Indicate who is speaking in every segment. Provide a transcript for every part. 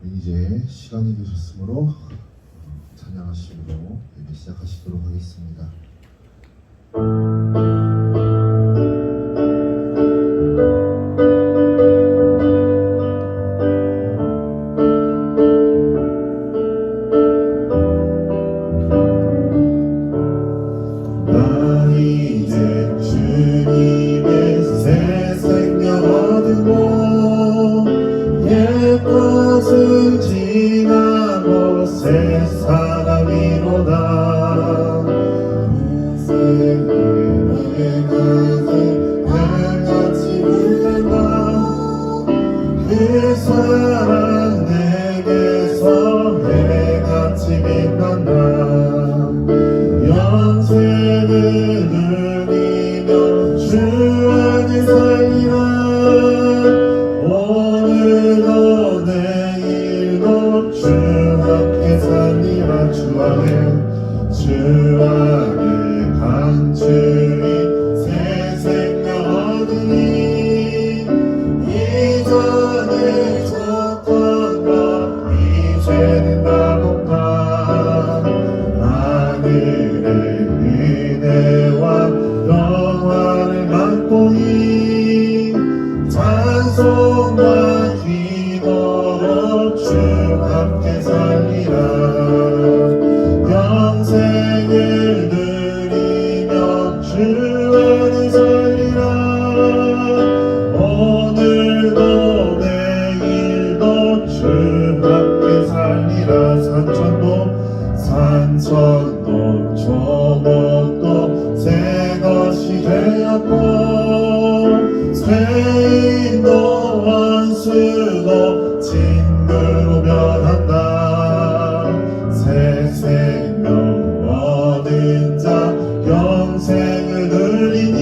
Speaker 1: 이제 시간이 되셨으므로 찬양하시므로 예배 시작하시도록 하겠습니다. 나 이제 주님의 새 생명 얻고 옛 것은 지나고 새 사람이로다. 인생을 가진 달같이 빛나가 그 사랑 내게서 해같이 빛난다. 영생을 누리며 주 안에 살리라. 오늘도 내일도 주 함께 살리라. 주 안에 간주히 새 생명 얻으니 이전에 줬던 것 이제는 다 못다. 하늘의 은혜와 영화를 맛보니 찬송과 기도로 주 함께 살리라. 영생을 누리며 주 안에 살리라. 오늘도 내일도 주 함께 살리라. 산천도 조목도 새 것이 되었고 죄인도 원수도 친구로 변한다. 새 생명 얻은 자 영생을 누리니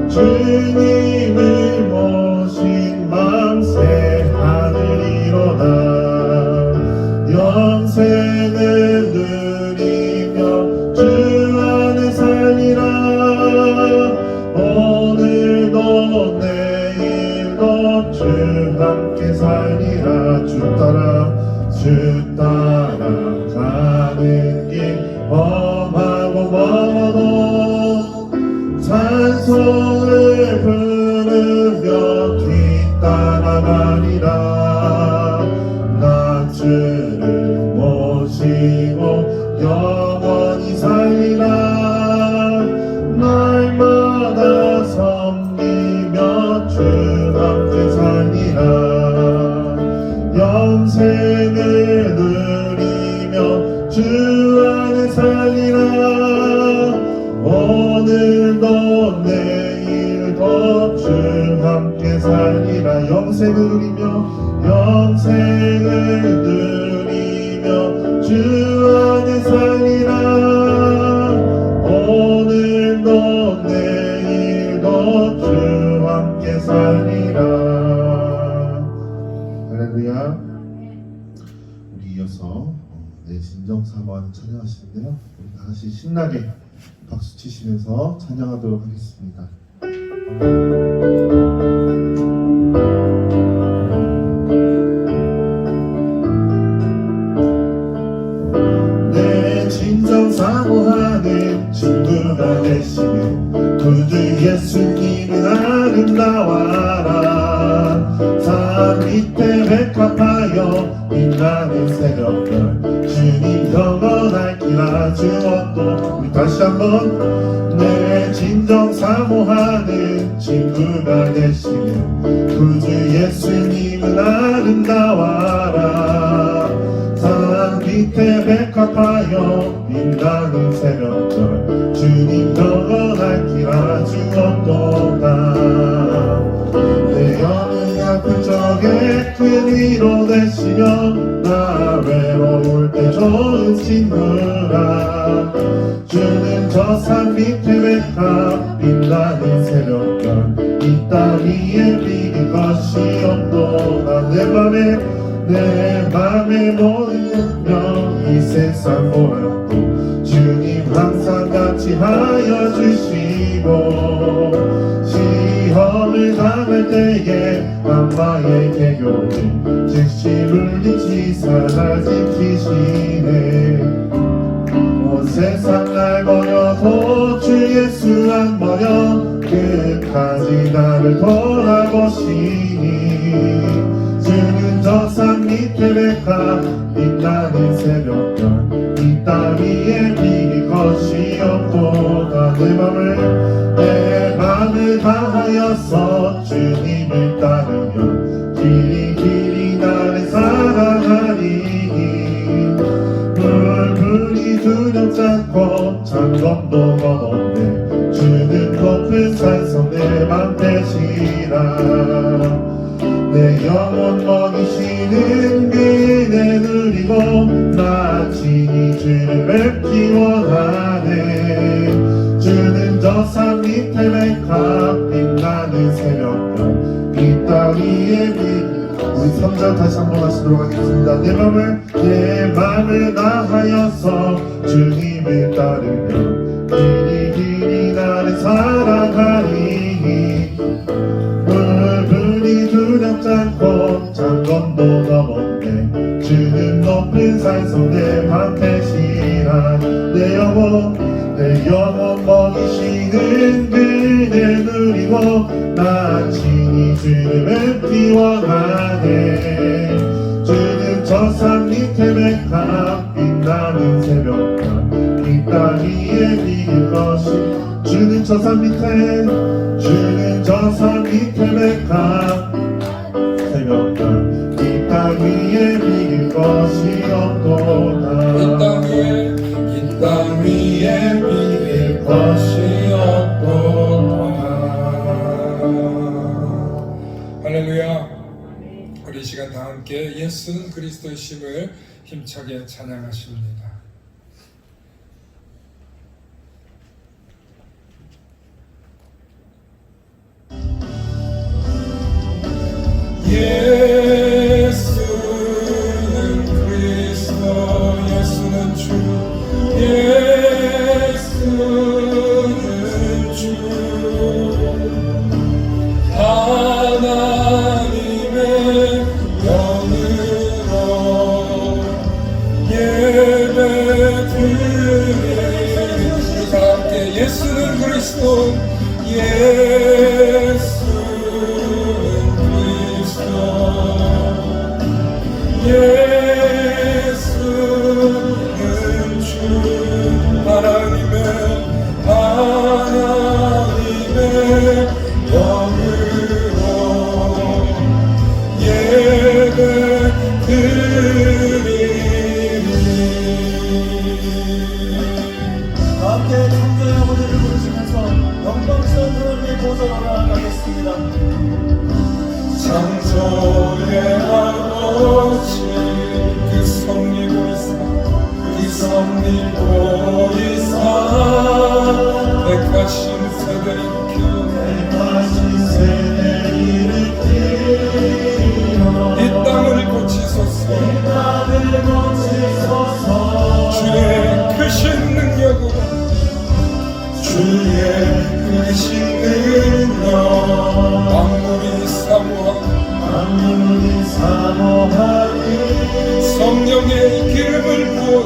Speaker 1: 주님을 모신 맘 새 하늘이로다. 영생을 누리며 주 안에 살리라. 오늘도 내일도 주 함께 살리라. 주 따라가는 길 험하고 멀어도 찬송을 부르며 뒤따라가리라. 나 주를 모시고 영원히 살리라. 날마다 섬기며 주 함께 살리라. 영생을 누리며 주 안에 살리라. 오늘도 내일도 주 함께 살리라. 영생을 누리며 영생을 할렐루야. 우리 이어서 내 진정 사모하는 찬양하시는데요. 우리 다 같이 신나게 박수 치시면서 찬양하도록 하겠습니다. 내 진정 사모하는 친구가 되시는 구주 예수님은 아름다워라. 산 밑에 백합하여 빛나는 새벽별 주님 영원할 길아 주옵도. 우리 다시 한번 내 진정 사모하는 친구가 되시는 구주 예수님은 아름다워라. 산 밑에 백합하여 빛나는 새벽별 주님 영원할 길아 주옵도다. 내 영혼 아픈 적에 큰 위로 되시며 나 외로울 때 좋은 친구라. 주는 저 산 밑에 백합 빛나는 새벽별 이 땅 위에 비길 것이 없도다. 내 맘에 모든 운명 이 세상 보라도 주님 항상 같이 하여 주시고, 시험을 당할 때에 엄마의 개교를 즉시 물리치사 날 지키시네. 온 세상 날 버려도 주 예수 안 버려 끝까지 나를 돌아보시니. 주는 저 산 밑에 백합 빛나는 새벽별 이 땅 위에 비길 것이 없도다. 내 맘을 다하여서 주님을 따르며 길이 나를 사랑하리니. 불이 두렵지 않고 장검도 겁없네. 주는 높은 산성 내 맘 되시라. 내 영혼 먹이시는 그네 누리고 나 친히 주를 뵙기 원하네. 주는 저 산 밑에 백합 빛나는 새벽별 이 땅 위에 우리 3절 다시 한번 하시도록 하겠습니다. 내 맘을 다하여서 주님을 따르며 길이 나를 사랑하리니. 불이 두렵지 않고 장검도 넘었네. 주는 높은 산성 내 맘 되시라. 내 영혼 먹이시는 그네 누리고 나 친히 주를 뵙기 원하네. 주는 저 산 밑에 백합 빛나는 새벽별 이 땅 위에 비길 것이. 주는 저 산 밑에 백합 새벽별 이 땅 위에 비길 것이 없도다.
Speaker 2: 이 땅 위에 비길 것이 없도다. 할렐루야. 우리 이 시간 다 함께 예수는 그리스도의 심을 힘차게 찬양하십니다. 예수는 그리스도, 예수는 주, 예수는 주. 하나님의 영으로 예배 드리리. 다 함께 예수는 그리스도, 예수는 주. 하나님의 영으로 예배 드리리.
Speaker 3: 함께 창조의 무대를 부르시면서 영광스러운 하나님의 보좌로 나아가겠습니다.
Speaker 2: 창조의 아버지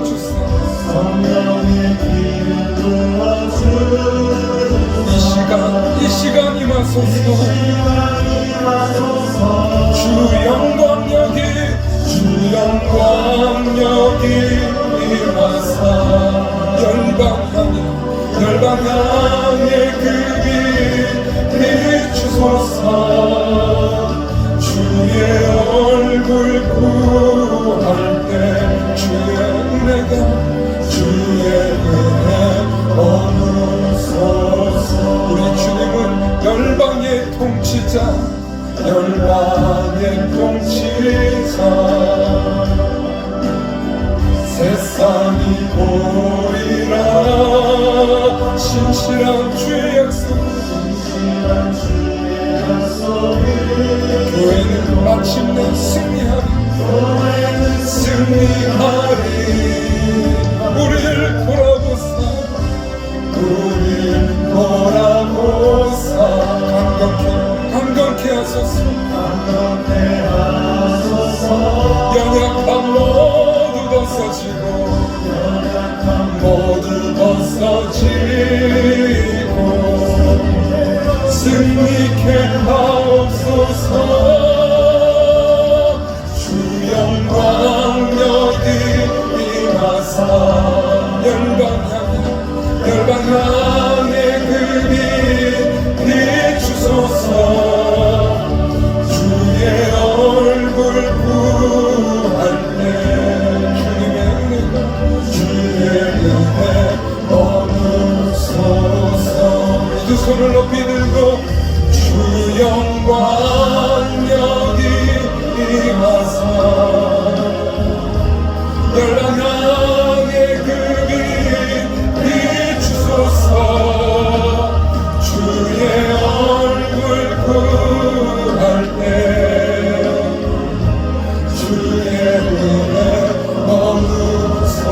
Speaker 2: 주사
Speaker 3: 성령의 기름 부어주소서.
Speaker 2: 이 시간 임하소서. 주 영광 여기 임하사 열방 향해 그 빛 비추소서. 주의 얼굴 구할 때 주의 은혜 머무소서. 우리 주님은 열방의 통치자 세상이 보리라. 신실한 주의 약속 교회는 마침내 승리하리. 우리를 돌아보사 강건케 하소서. 연약함 모두 벗어지고 승리케 하옵소서. 주 영광 여기 임하사 열방 향해 그 빛 비추소서. 주의 얼굴 구할 때 주의 은혜 머무소서. 두 손을 높이 들고 주 영광 여기 임하사 열방 향해 그 빛 비추소서. 주의 얼굴 구할 때 주의 은혜 머무소서.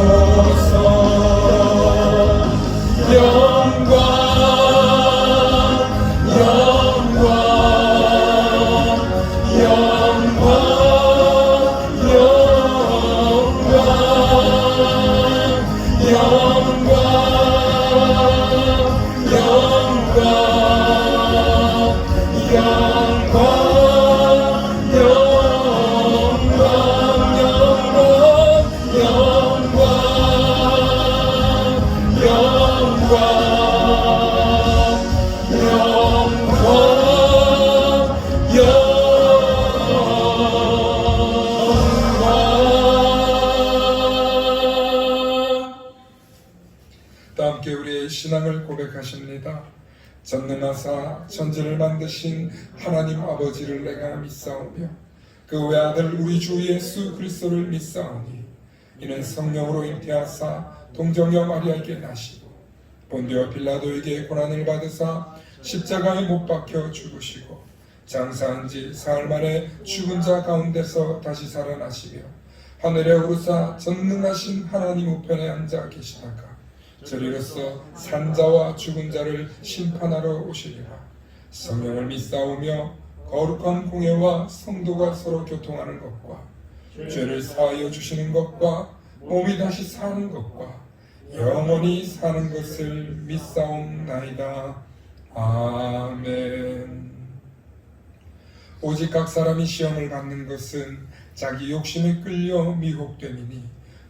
Speaker 2: 함께 우리의 신앙을 고백하십니다. 전능하사 천지를 만드신 하나님 아버지를 내가 믿사오며 그 외아들 우리 주 예수 그리스도를 믿사오니 이는 성령으로 잉태하사 동정녀 마리아에게 나시고 본디오 빌라도에게 고난을 받으사 십자가에 못 박혀 죽으시고 장사한 지 사흘 만에 죽은 자 가운데서 다시 살아나시며 하늘에 오르사 전능하신 하나님 우편에 앉아 계시다가 저리로서 산자와 죽은 자를 심판하러 오시리라. 성령을 믿사오며 거룩한 공예와 성도가 서로 교통하는 것과 죄를 사하여 주시는 것과 몸이 다시 사는 것과 영원히 사는 것을 믿사옵나이다. 아멘. 오직 각 사람이 시험을 받는 것은 자기 욕심에 끌려 미혹됨이니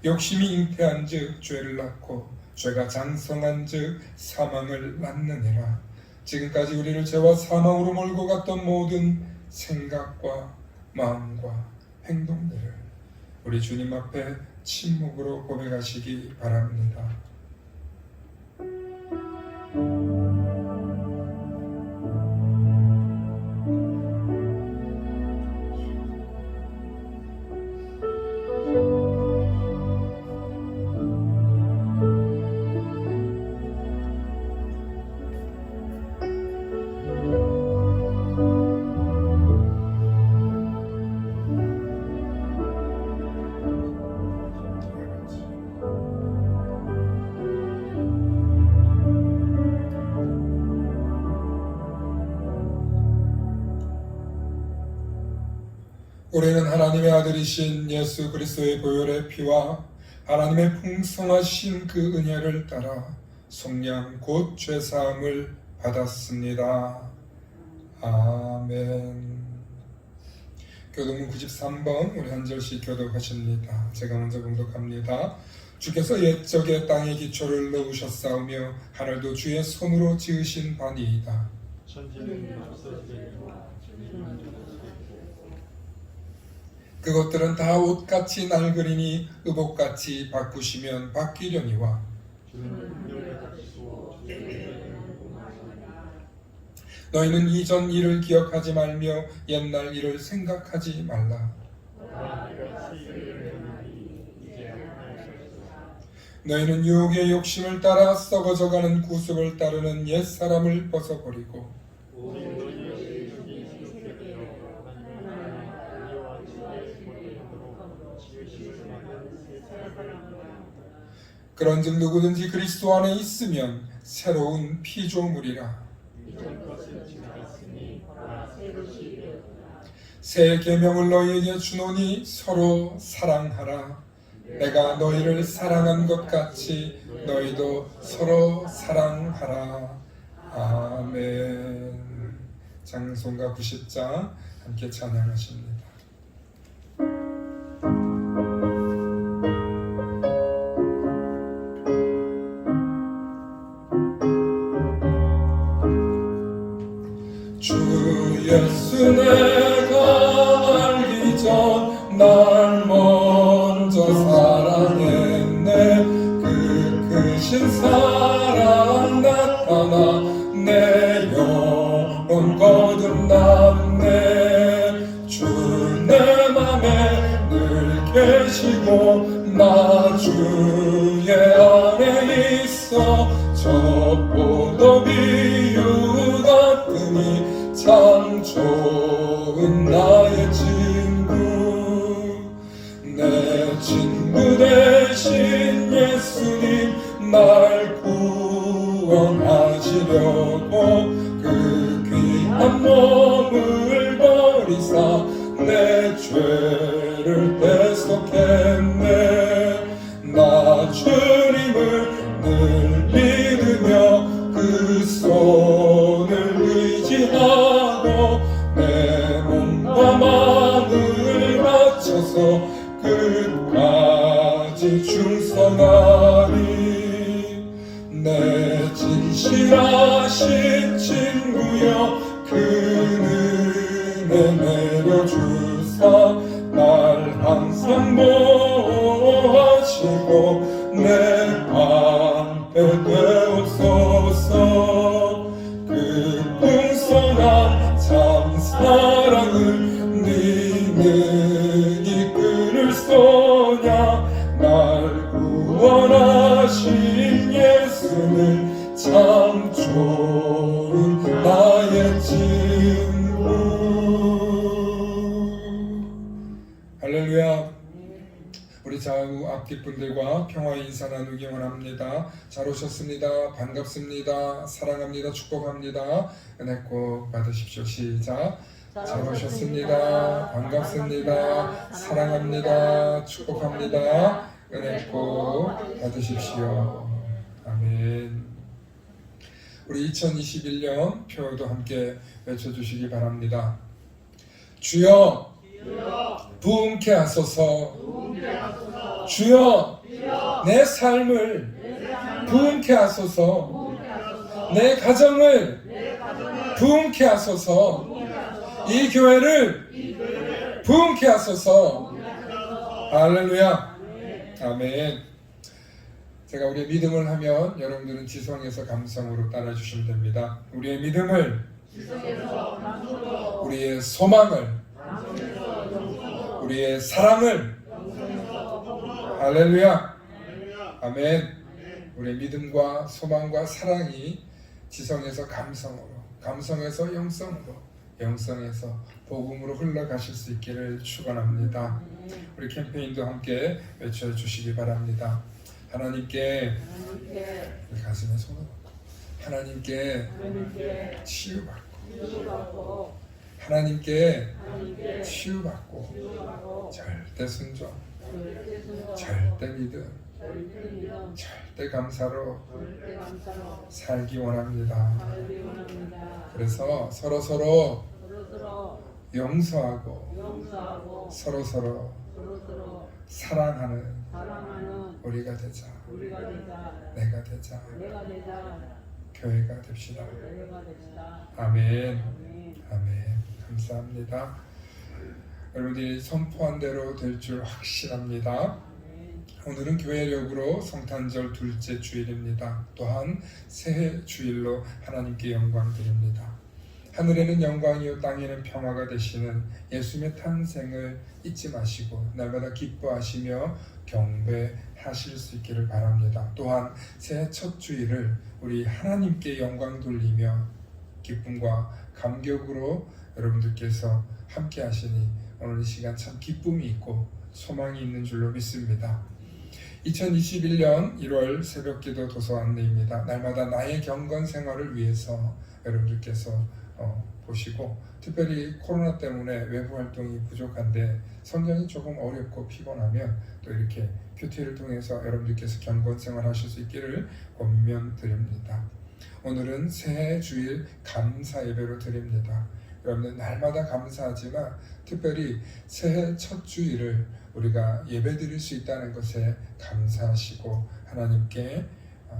Speaker 2: 욕심이 잉태한 즉 죄를 낳고 죄가 장성한 즉 사망을 낳느니라. 지금까지 우리를 죄와 사망으로 몰고 갔던 모든 생각과 마음과 행동들을 우리 주님 앞에 침묵으로 고백하시기 바랍니다. 우리는 하나님의 아들이신 예수 그리스도의 보혈의 피와 하나님의 풍성하신 그 은혜를 따라 속량 곧 죄사함을 받았습니다. 아멘. 교독문 93번 우리 한 절씩 교독하십니다. 제가 먼저 봉독합니다. 주께서 옛적에 땅의 기초를 넣으셨사오며 하늘도 주의 손으로 지으신 바니이다. 그것들은 다 옷같이 낡으리니 의복같이 바꾸시면 바뀌려니와 너희는 이전 일을 기억하지 말며 옛날 일을 생각하지 말라. 너희는 유혹의 욕심을 따라 썩어져가는 구습을 따르는 옛사람을 벗어버리고 그런즉 누구든지 그리스도 안에 있으면 새로운 피조물이라. 새 계명을 너희에게 주노니 서로 사랑하라. 내가 너희를 사랑한 것 같이 너희도 서로 사랑하라. 아멘. 장송가 90장 함께 찬양하십니다. 주 예수 내가 알기 전 날 먼저 사랑했네. 그 크신 사랑 나타나 내 영혼 거듭났네. 주 내 맘에 늘 계시고 나 주의 안에 있어. 저 포도 비유 같으니 참 좋은 나의 친구. 내 친구 되신 예수님 날 구원하시려고 그 귀한 몸을 버리사 내 죄를 대속했네. 나 주님을 늘 믿으며 그 손을 의지하고 내 몸과 마음을 바쳐서 끝까지 충성하리. 내 진실하신 친구여 그 은혜 내려주사 날 항상 보호하시고 내 방패 되옵소서. 그 풍성한 참 사랑을 니는 이끌을 소냐. 날 구원하신 예수는 참 좋은 나의 친구. 할렐루야. 우리 좌우 앞뒷분들과 평화의 인사 나누기 원합니다. 잘 오셨습니다. 반갑습니다. 사랑합니다. 축복합니다. 은혜 꼭 받으십시오. 시작. 잘 오셨습니다. 반갑습니다. 사랑합니다. 축복합니다. 은혜 꼭 받으십시오. 아멘. 우리 2021년 표도 함께 외쳐주시기 바랍니다. 주여 부흥케 하소서. 주여 내 삶을 부흥케 하소서. 내 가정을 부흥케 하소서. 이 교회를 부흥케 하소서. 할렐루야. 아멘. 제가 우리의 믿음을 하면 여러분들은 지성에서 감성으로 따라주시면 됩니다. 우리의 믿음을, 우리의 소망을, 우리의 사랑을, 할렐루야. 아멘. 우리의 믿음과 소망과 사랑이 지성에서 감성으로, 감성에서 영성으로, 영성에서 복음으로 흘러가실 수 있기를 축원합니다. 우리 캠페인도 함께 외쳐주시기 바랍니다. 하나님께 가슴에 손을 얹고 하나님께 치유받고 하나님께 치유받고 절대 순종 절대 믿음, 절대 감사로 살기 원합니다. 그래서 서로 용서하고 서로 사랑하는 우리가 되자. 내가 되자. 교회가 됩시다. 아멘. 아멘. 감사합니다. 여러분들이 선포한 대로 될 줄 확신합니다. 오늘은 교회력으로 성탄절 둘째 주일입니다. 또한 새해 주일로 하나님께 영광 드립니다. 하늘에는 영광이요 땅에는 평화가 되시는 예수님의 탄생을 잊지 마시고 날마다 기뻐하시며 경배하실 수 있기를 바랍니다. 또한 새해 첫 주일을 우리 하나님께 영광 돌리며 기쁨과 감격으로 여러분들께서 함께 하시니 오늘 이 시간 참 기쁨이 있고 소망이 있는 줄로 믿습니다. 2021년 1월 새벽기도 도서 안내입니다. 날마다 나의 경건 생활을 위해서 여러분들께서 보시고, 특별히 코로나 때문에 외부 활동이 부족한데 성경이 조금 어렵고 피곤하면 또 이렇게 큐티를 통해서 여러분들께서 경건 생활 하실 수 있기를 권면드립니다. 오늘은 새해 주일 감사 예배로 드립니다. 여러분들 날마다 감사하지만 특별히 새해 첫 주일을 우리가 예배 드릴 수 있다는 것에 감사하시고 하나님께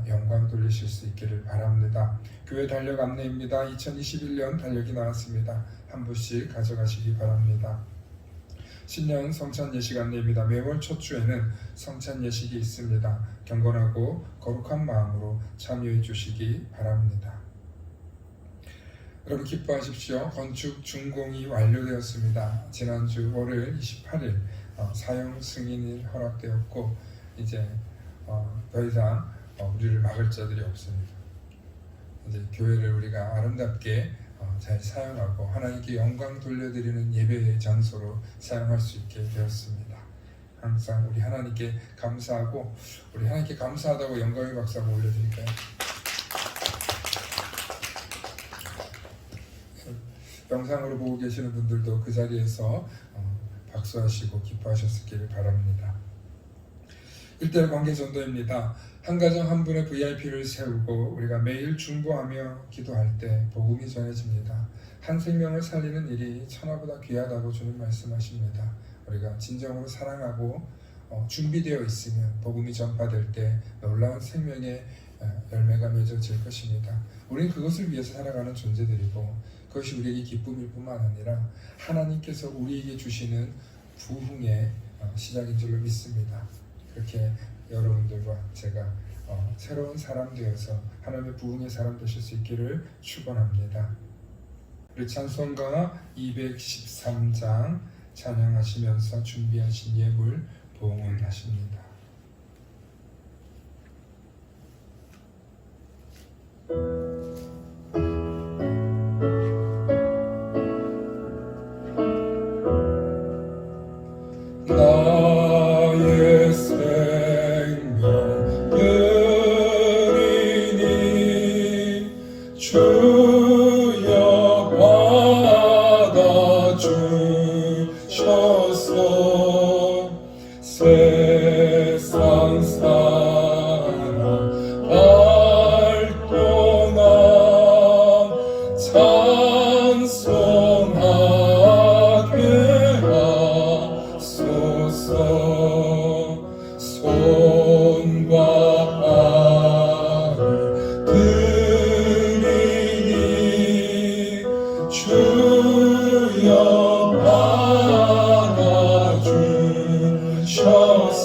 Speaker 2: 영광 돌리실 수 있기를 바랍니다. 교회 달력 안내입니다. 2021년 달력이 나왔습니다. 한 부씩 가져가시기 바랍니다. 신년 성찬 예식 안내입니다. 매월 첫 주에는 성찬 예식이 있습니다. 경건하고 거룩한 마음으로 참여해 주시기 바랍니다. 여러분 기뻐하십시오. 건축 준공이 완료되었습니다. 지난주 월요일 28일 사용 승인이 허락되었고 이제 더 이상 우리를 막을 자들이 없습니다. 이제 교회를 우리가 아름답게 잘 사용하고 하나님께 영광 돌려드리는 예배의 장소로 사용할 수 있게 되었습니다. 항상 우리 하나님께 감사하고, 우리 하나님께 감사하다고 영광의 박수 한번 올려드릴까요? 영상으로 보고 계시는 분들도 그 자리에서 박수하시고 기뻐하셨기를 바랍니다. 1대1 관계 전도입니다. 한 가정 한 분의 VIP를 세우고 우리가 매일 중보하며 기도할 때 복음이 전해집니다. 한 생명을 살리는 일이 천하보다 귀하다고 주님 말씀하십니다. 우리가 진정으로 사랑하고 준비되어 있으면 복음이 전파될 때 놀라운 생명의 열매가 맺어질 것입니다. 우리는 그것을 위해서 살아가는 존재들이고 그것이 우리에게 기쁨일 뿐만 아니라 하나님께서 우리에게 주시는 부흥의 시작인 줄로 믿습니다. 그렇게 여러분들과 제가 새로운 사람 되어서 하나님의 부흥의 사람 되실 수 있기를 축원합니다. 우리 찬송가 213장 찬양하시면서 준비하신 예물 봉헌하십니다. 나의 생명 드리니 주여 받아주셔서 세상 사랑 발동한 찬송하게 손과 발을 드리니 주여 받아주셔서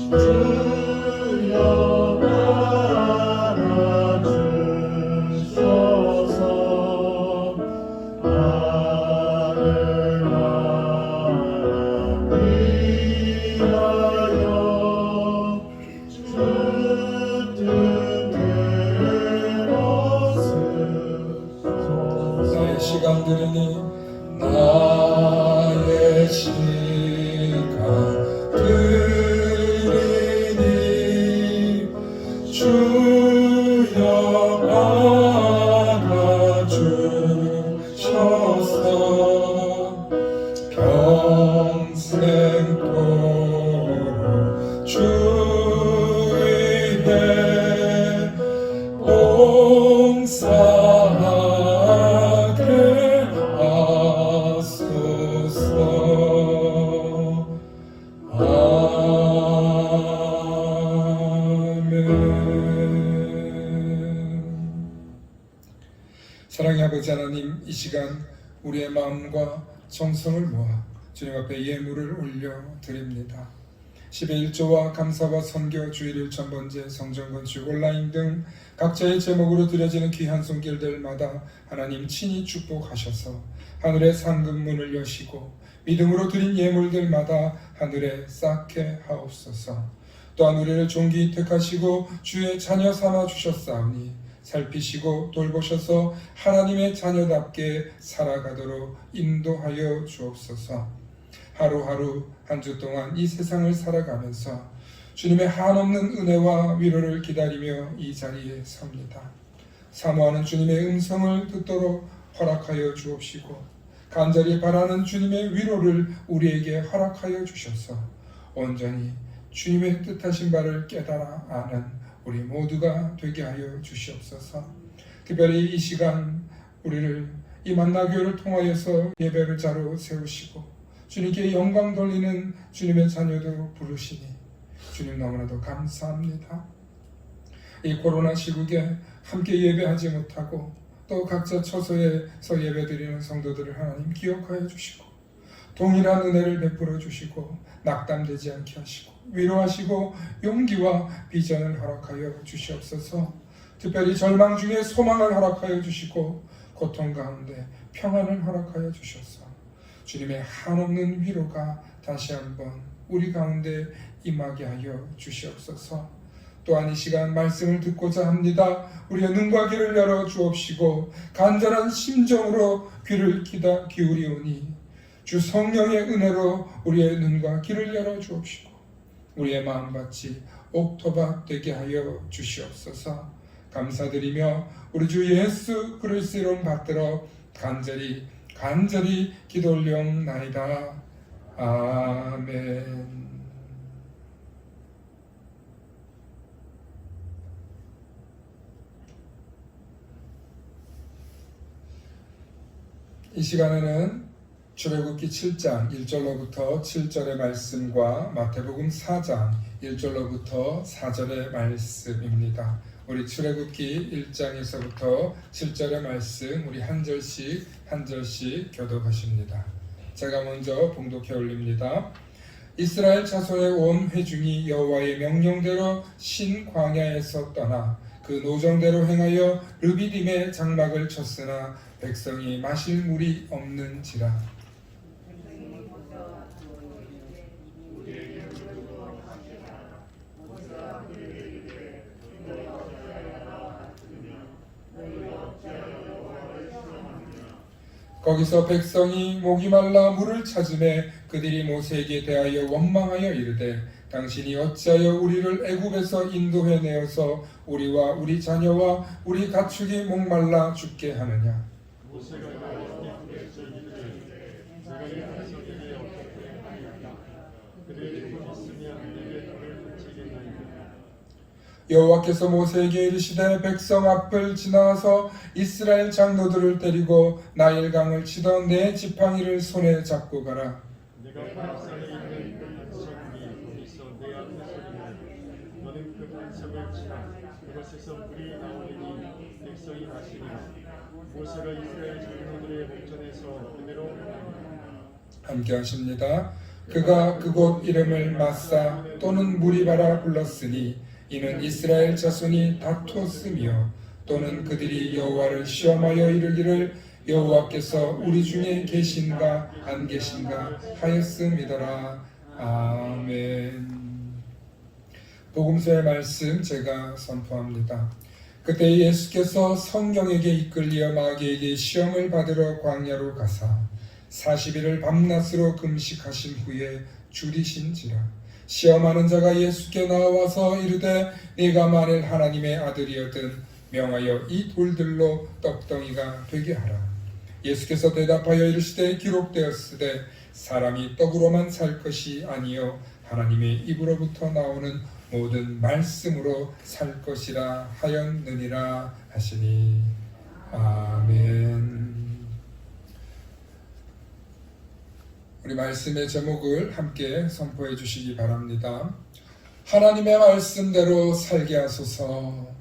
Speaker 3: 주여 알아주셔서 하늘 나라 위하여 주 뜻대로 쓰소서.
Speaker 2: 나의 시간 드리니 나의 시간 드리니 주여 알아주셔서 평생토록 주 위에 봉사하게 하소서. 아멘. 사랑의 아버지 하나님, 이 시간 우리의 마음과 정성을 모아 주님 앞에 예물을 올려 드립니다. 10의 1조와 감사와 선교, 주일 1,000번째, 성전 건축, 온라인 등 각자의 제목으로 드려지는 귀한 손길들마다 하나님 친히 축복하셔서 하늘의 상급문을 여시고 믿음으로 드린 예물들마다 하늘에 쌓게 하옵소서. 또한 우리를 종기 택하시고 주의 자녀 삼아 주셨사오니 살피시고 돌보셔서 하나님의 자녀답게 살아가도록 인도하여 주옵소서. 하루하루 한 주 동안 이 세상을 살아가면서 주님의 한없는 은혜와 위로를 기다리며 이 자리에 섭니다. 사모하는 주님의 음성을 듣도록 허락하여 주옵시고 간절히 바라는 주님의 위로를 우리에게 허락하여 주셔서 온전히 주님의 뜻하신 바를 깨달아 아는 우리 모두가 되게 하여 주시옵소서. 특별히 이 시간 우리를 이 만나교회를 통하여서 예배를 자로 세우시고 주님께 영광 돌리는 주님의 자녀도 부르시니 주님 너무나도 감사합니다. 이 코로나 시국에 함께 예배하지 못하고 또 각자 처소에서 예배드리는 성도들을 하나님 기억하여 주시고 동일한 은혜를 베풀어 주시고 낙담되지 않게 하시고 위로하시고 용기와 비전을 허락하여 주시옵소서. 특별히 절망 중에 소망을 허락하여 주시고 고통 가운데 평안을 허락하여 주셔서 주님의 한없는 위로가 다시 한번 우리 가운데 임하게 하여 주시옵소서. 또한 이 시간 말씀을 듣고자 합니다. 우리의 눈과 귀를 열어 주옵시고 간절한 심정으로 귀를 기울이오니 주 성령의 은혜로 우리의 눈과 귀를 열어 주옵시고 우리의 마음밭이 옥토밭 되게 하여 주시옵소서. 감사드리며 우리 주 예수 그리스도 이름 받들어 간절히 기도 올리옵나이다. 아멘. 이 시간에는 출애굽기 7장 1절로부터 7절의 말씀과 마태복음 4장 1절로부터 4절의 말씀입니다. 우리 출애굽기 1장에서부터 7절의 말씀 우리 한 절씩 교독하십니다. 제가 먼저 봉독해 올립니다. 이스라엘 자손의 온 회중이 여호와의 명령대로 신 광야에서 떠나 그 노정대로 행하여 르비딤의 장막을 쳤으나 백성이 마실 물이 없는지라. 거기서 백성이 목이 말라 물을 찾으매 그들이 모세에게 대하여 원망하여 이르되 당신이 어찌하여 우리를 애굽에서 인도해 내어서 우리와 우리 자녀와 우리 가축이 목말라 죽게 하느냐. 여호와께서 모세에게 이르시되 백성 앞을 지나서 이스라엘 장로들을 데리고 나일강을 치던 내 지팡이를 손에 잡고 가라.
Speaker 4: 내가 반석에 있는 그 반석이 거기서 내 앞에 서리니 너는 그 반석을 치라. 그것에서 물이 나오리니 백성이 마시리라. 모세가 이스라엘 장로들의 목전에서 은혜로
Speaker 2: 함께 하십니다. 그가 그곳 이름을 마사 또는 무리바라 불렀으니 이는 이스라엘 자손이 다투었으며 또는 그들이 여호와를 시험하여 이르기를 여호와께서 우리 중에 계신가 안 계신가 하였음이더라. 아멘. 복음서의 말씀 제가 선포합니다. 그때 예수께서 성경에게 이끌려 마귀에게 시험을 받으러 광야로 가사 40일을 밤낮으로 금식하신 후에 줄이신지라. 시험하는 자가 예수께 나와서 이르되 네가 만일 하나님의 아들이거든 명하여 이 돌들로 떡덩이가 되게 하라. 예수께서 대답하여 이르시되 기록되었으되 사람이 떡으로만 살 것이 아니요 하나님의 입으로부터 나오는 모든 말씀으로 살 것이라 하였느니라 하시니. 아멘. 우리 말씀의 제목을 함께 선포해 주시기 바랍니다. 하나님의 말씀대로 살게 하소서.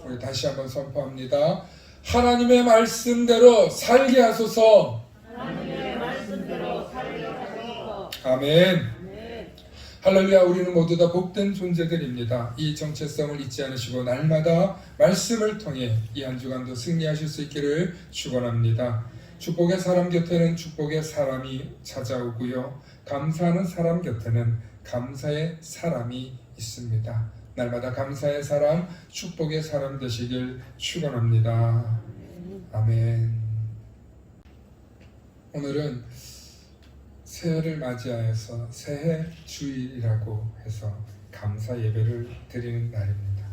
Speaker 2: 우리 다시 한번 선포합니다. 하나님의 말씀대로 살게 하소서. 아멘. 할렐루야. 우리는 모두 다 복된 존재들입니다. 이 정체성을 잊지 않으시고 날마다 말씀을 통해 이 한 주간도 승리하실 수 있기를 축원합니다. 축복의 사람 곁에는 축복의 사람이 찾아오고요, 감사하는 사람 곁에는 감사의 사람이 있습니다. 날마다 감사의 사람, 축복의 사람 되시길 축원합니다. 아멘. 오늘은 새해를 맞이하여서 새해 주일이라고 해서 감사 예배를 드리는 날입니다.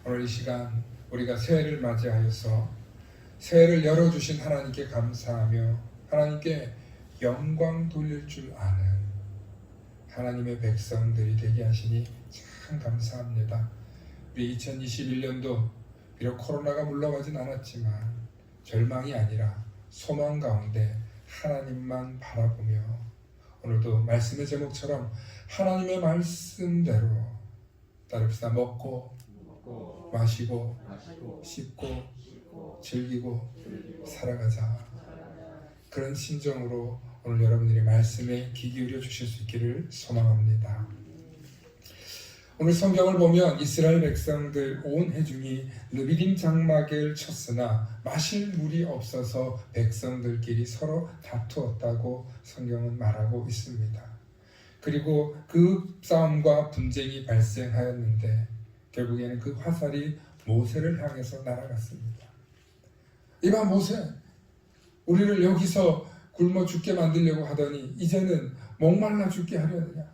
Speaker 2: 오늘 이 시간 우리가 새해를 맞이하여서 새해를 열어주신 하나님께 감사하며 하나님께 영광 돌릴 줄 아는 하나님의 백성들이 되게 하시니 참 감사합니다. 우리 2021년도 비록 코로나가 물러가진 않았지만 절망이 아니라 소망 가운데 하나님만 바라보며 오늘도 말씀의 제목처럼 하나님의 말씀대로 따릅시다. 먹고 마시고 씹고 즐기고 살아가자. 그런 심정으로 오늘 여러분들이 말씀에 귀 기울여 주실 수 있기를 소망합니다. 오늘 성경을 보면 이스라엘 백성들 온 회중이 르비딤 장막을 쳤으나 마실 물이 없어서 백성들끼리 서로 다투었다고 성경은 말하고 있습니다. 그리고 그 싸움과 분쟁이 발생하였는데 결국에는 그 화살이 모세를 향해서 날아갔습니다. 이봐 모세, 우리를 여기서 굶어 죽게 만들려고 하더니 이제는 목말라 죽게 하려느냐?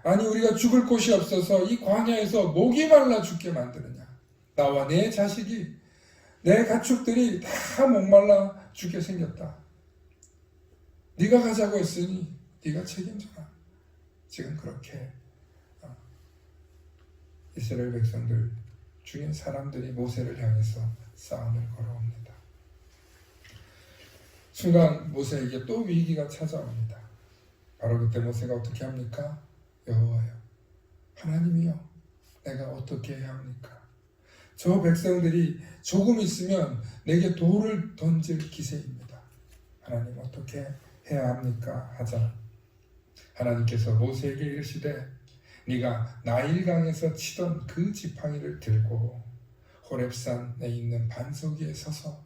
Speaker 2: 아니 우리가 죽을 곳이 없어서 이 광야에서 목이 말라 죽게 만드느냐? 나와 내 자식이, 내 가축들이 다 목말라 죽게 생겼다. 네가 가자고 했으니 네가 책임져라. 지금 그렇게 이스라엘 백성들 중에 사람들이 모세를 향해서 싸움을 걸어옵니다. 순간 모세에게 또 위기가 찾아옵니다. 바로 그때 모세가 어떻게 합니까? 여호와여, 하나님이여, 내가 어떻게 해야 합니까? 저 백성들이 조금 있으면 내게 돌을 던질 기세입니다. 하나님 어떻게 해야 합니까? 하자 하나님께서 모세에게 이르시되 네가 나일강에서 치던 그 지팡이를 들고 호렙산에 있는 반석 위에 서서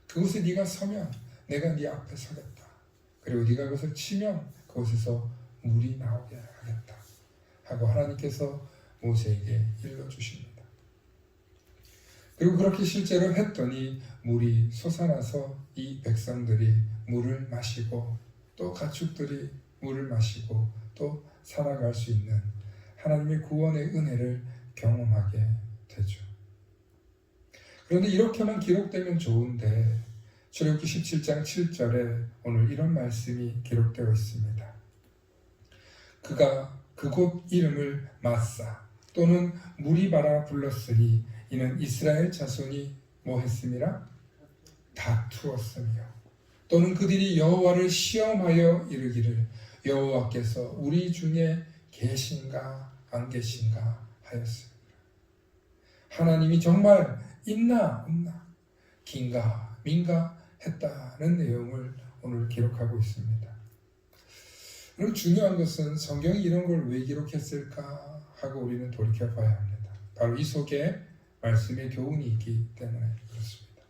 Speaker 2: 그곳에 네가 서면 내가 네 앞에 서겠다. 그리고 네가 그것을 치면 그곳에서 물이 나오게 하겠다 하고 하나님께서 모세에게 일러주십니다. 그리고 그렇게 실제로 했더니 물이 솟아나서 이 백성들이 물을 마시고 또 가축들이 물을 마시고 또 살아갈 수 있는 하나님의 구원의 은혜를 경험하게 되죠. 그런데 이렇게만 기록되면 좋은데 출애굽기 17장 7절에 오늘 이런 말씀이 기록되어 있습니다. 그가 그곳 이름을 마사 또는 무리바라 불렀으니 이는 이스라엘 자손이 뭐 했음이라? 다투었으며 또는 그들이 여호와를 시험하여 이르기를 여호와께서 우리 중에 계신가 안 계신가 하였습니다. 하나님이 정말 있나 없나 긴가 민가 했다는 내용을 오늘 기록하고 있습니다. 그럼 중요한 것은 성경이 이런 걸 왜 기록했을까 하고 우리는 돌이켜봐야 합니다. 바로 이 속에 말씀의 교훈이 있기 때문에 그렇습니다.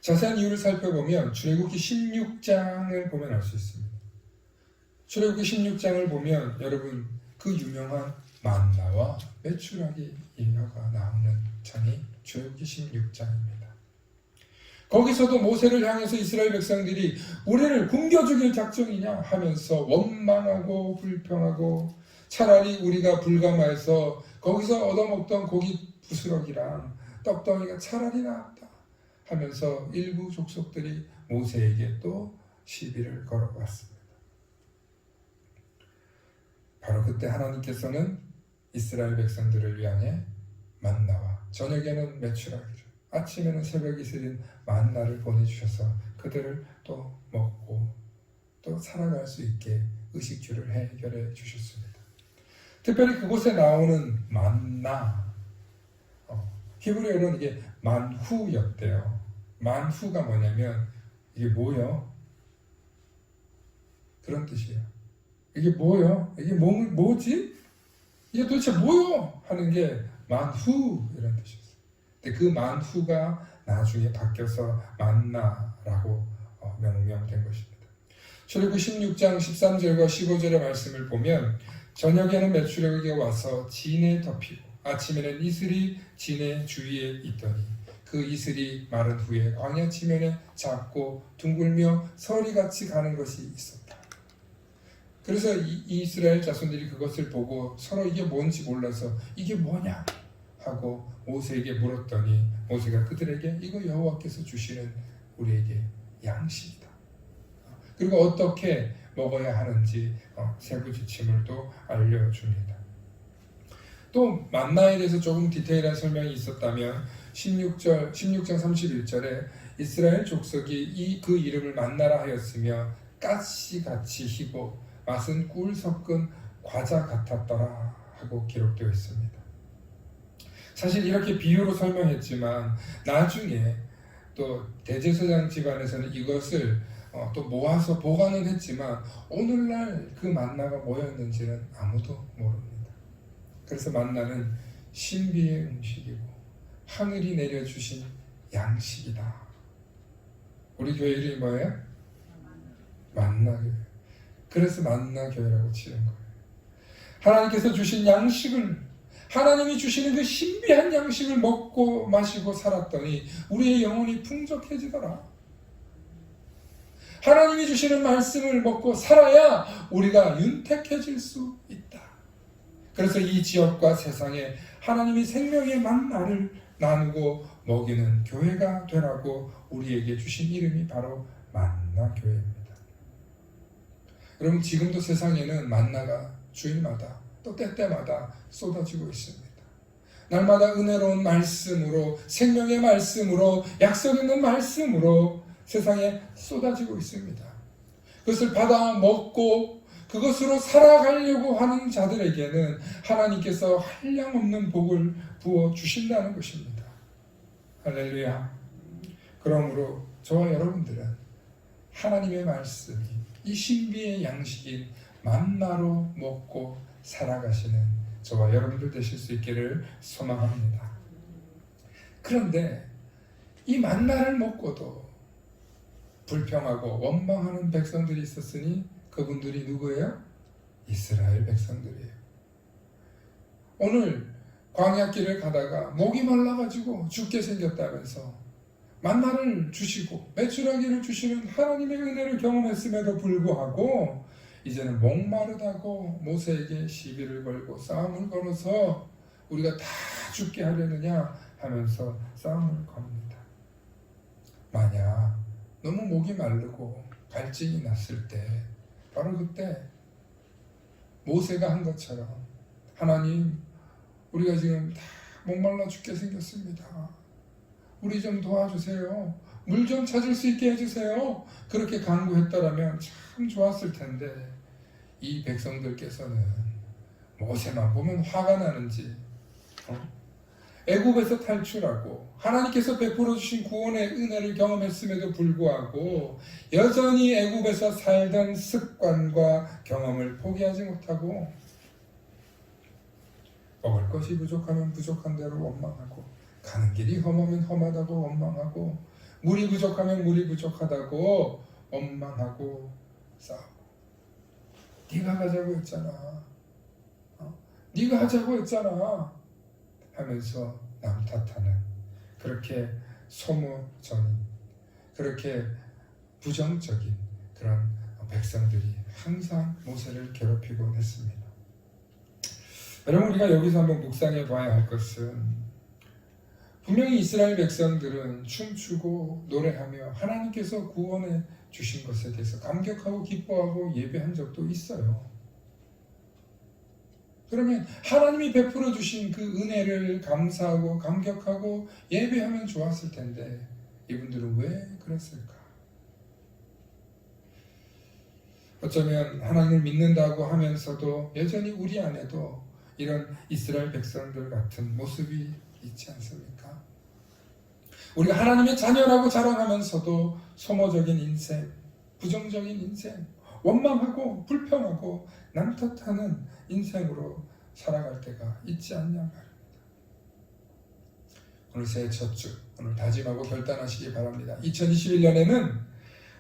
Speaker 2: 자세한 이유를 살펴보면 출애굽기 16장을 보면 알 수 있습니다. 출애굽기 16장을 보면 여러분 그 유명한 만나와 메추라기 일화가 나오는 장이 출애굽기 16장입니다. 거기서도 모세를 향해서 이스라엘 백성들이 우리를 굶겨 죽일 작정이냐 하면서 원망하고 불평하고 차라리 우리가 불감해서 거기서 얻어먹던 고기 부스러기랑 떡덩이가 차라리 낫다 하면서 일부 족속들이 모세에게 또 시비를 걸어왔습니다. 바로 그때 하나님께서는 이스라엘 백성들을 위하여 만나와 저녁에는 메추라기를 아침에는 새벽 이슬인 만나를 보내주셔서 그들을 또 먹고 또 살아갈 수 있게 의식주를 해결해 주셨습니다. 특별히 그곳에 나오는 만나, 히브리어로는 이게 만후였대요. 만후가 뭐냐면 이게 뭐요? 그런 뜻이에요. 이게 뭐요? 이게 뭐지? 이게 도대체 뭐요? 하는 게 만후 이런 뜻이었어요. 근데 그 만후가 나중에 바뀌어서 만나라고 명명된 것입니다. 출애굽기 16장 13절과 15절의 말씀을 보면 저녁에는 메추라기가 와서 진에 덮이고 아침에는 이슬이 진의 주위에 있더니 그 이슬이 마른 후에 광야 지면에 작고 둥글며 서리같이 가는 것이 있었다. 그래서 이스라엘 자손들이 그것을 보고 서로 이게 뭔지 몰라서 이게 뭐냐 하고 모세에게 물었더니 모세가 그들에게 이거 여호와께서 주시는 우리에게 양식이다. 그리고 어떻게 먹어야 하는지 세부 지침을 또 알려줍니다. 또 만나에 대해서 조금 디테일한 설명이 있었다면 16장 31절에 이스라엘 족속이 그 이름을 만나라 하였으며 가시같이 희고 맛은 꿀 섞은 과자 같았더라 하고 기록되어 있습니다. 사실 이렇게 비유로 설명했지만 나중에 또 대제사장 집안에서는 이것을 또 모아서 보관은 했지만 오늘날 그 만나가 뭐였는지는 아무도 모릅니다. 그래서 만나는 신비의 음식이고 하늘이 내려주신 양식이다. 우리 교회 이름이 뭐예요? 만나교회. 그래서 만나교회라고 치는 거예요. 하나님께서 주신 양식을 하나님이 주시는 그 신비한 양식을 먹고 마시고 살았더니 우리의 영혼이 풍족해지더라. 하나님이 주시는 말씀을 먹고 살아야 우리가 윤택해질 수 있다. 그래서 이 지역과 세상에 하나님이 생명의 만나를 나누고 먹이는 교회가 되라고 우리에게 주신 이름이 바로 만나교회입니다. 여러분 지금도 세상에는 만나가 주일마다 또 때때마다 쏟아지고 있습니다. 날마다 은혜로운 말씀으로 생명의 말씀으로 약속 있는 말씀으로 세상에 쏟아지고 있습니다. 그것을 받아 먹고 그것으로 살아가려고 하는 자들에게는 하나님께서 한량없는 복을 부어 주신다는 것입니다. 할렐루야. 그러므로 저와 여러분들은 하나님의 말씀이 이 신비의 양식인 만나로 먹고 살아가시는 저와 여러분들 되실 수 있기를 소망합니다. 그런데 이 만나를 먹고도 불평하고 원망하는 백성들이 있었으니 그분들이 누구예요? 이스라엘 백성들이에요. 오늘 광야길을 가다가 목이 말라가지고 죽게 생겼다면서 만나를 주시고 메추라기를 주시는 하나님의 은혜를 경험했음에도 불구하고 이제는 목마르다고 모세에게 시비를 걸고 싸움을 걸어서 우리가 다 죽게 하려느냐 하면서 싸움을 겁니다. 만약 너무 목이 마르고 갈증이 났을 때 바로 그때 모세가 한 것처럼 하나님 우리가 지금 다 목말라 죽게 생겼습니다. 우리 좀 도와주세요. 물 좀 찾을 수 있게 해주세요. 그렇게 간구했더라면 참 좋았을 텐데 이 백성들께서는 모세만 보면 화가 나는지 애굽에서 탈출하고 하나님께서 베풀어 주신 구원의 은혜를 경험했음에도 불구하고 여전히 애굽에서 살던 습관과 경험을 포기하지 못하고 먹을 것이 부족하면 부족한 대로 원망하고 가는 길이 험하면 험하다고 원망하고 물이 부족하면 물이 부족하다고 원망하고 싸우고 네가 가자고 했잖아. 네가 하자고 했잖아. 하면서 남 탓하는 그렇게 소모적인 그렇게 부정적인 그런 백성들이 항상 모세를 괴롭히곤 했습니다. 여러분 우리가 여기서 한번 묵상해 봐야 할 것은 분명히 이스라엘 백성들은 춤추고 노래하며 하나님께서 구원해 주신 것에 대해서 감격하고 기뻐하고 예배한 적도 있어요. 그러면 하나님이 베풀어 주신 그 은혜를 감사하고 감격하고 예배하면 좋았을 텐데 이분들은 왜 그랬을까? 어쩌면 하나님을 믿는다고 하면서도 여전히 우리 안에도 이런 이스라엘 백성들 같은 모습이 있지 않습니까? 우리가 하나님의 자녀라고 자랑하면서도 소모적인 인생, 부정적인 인생, 원망하고 불평하고 남 탓하는 인생으로 살아갈 때가 있지 않냐 말입니다. 오늘 새해 첫 주, 오늘 다짐하고 결단하시기 바랍니다. 2021년에는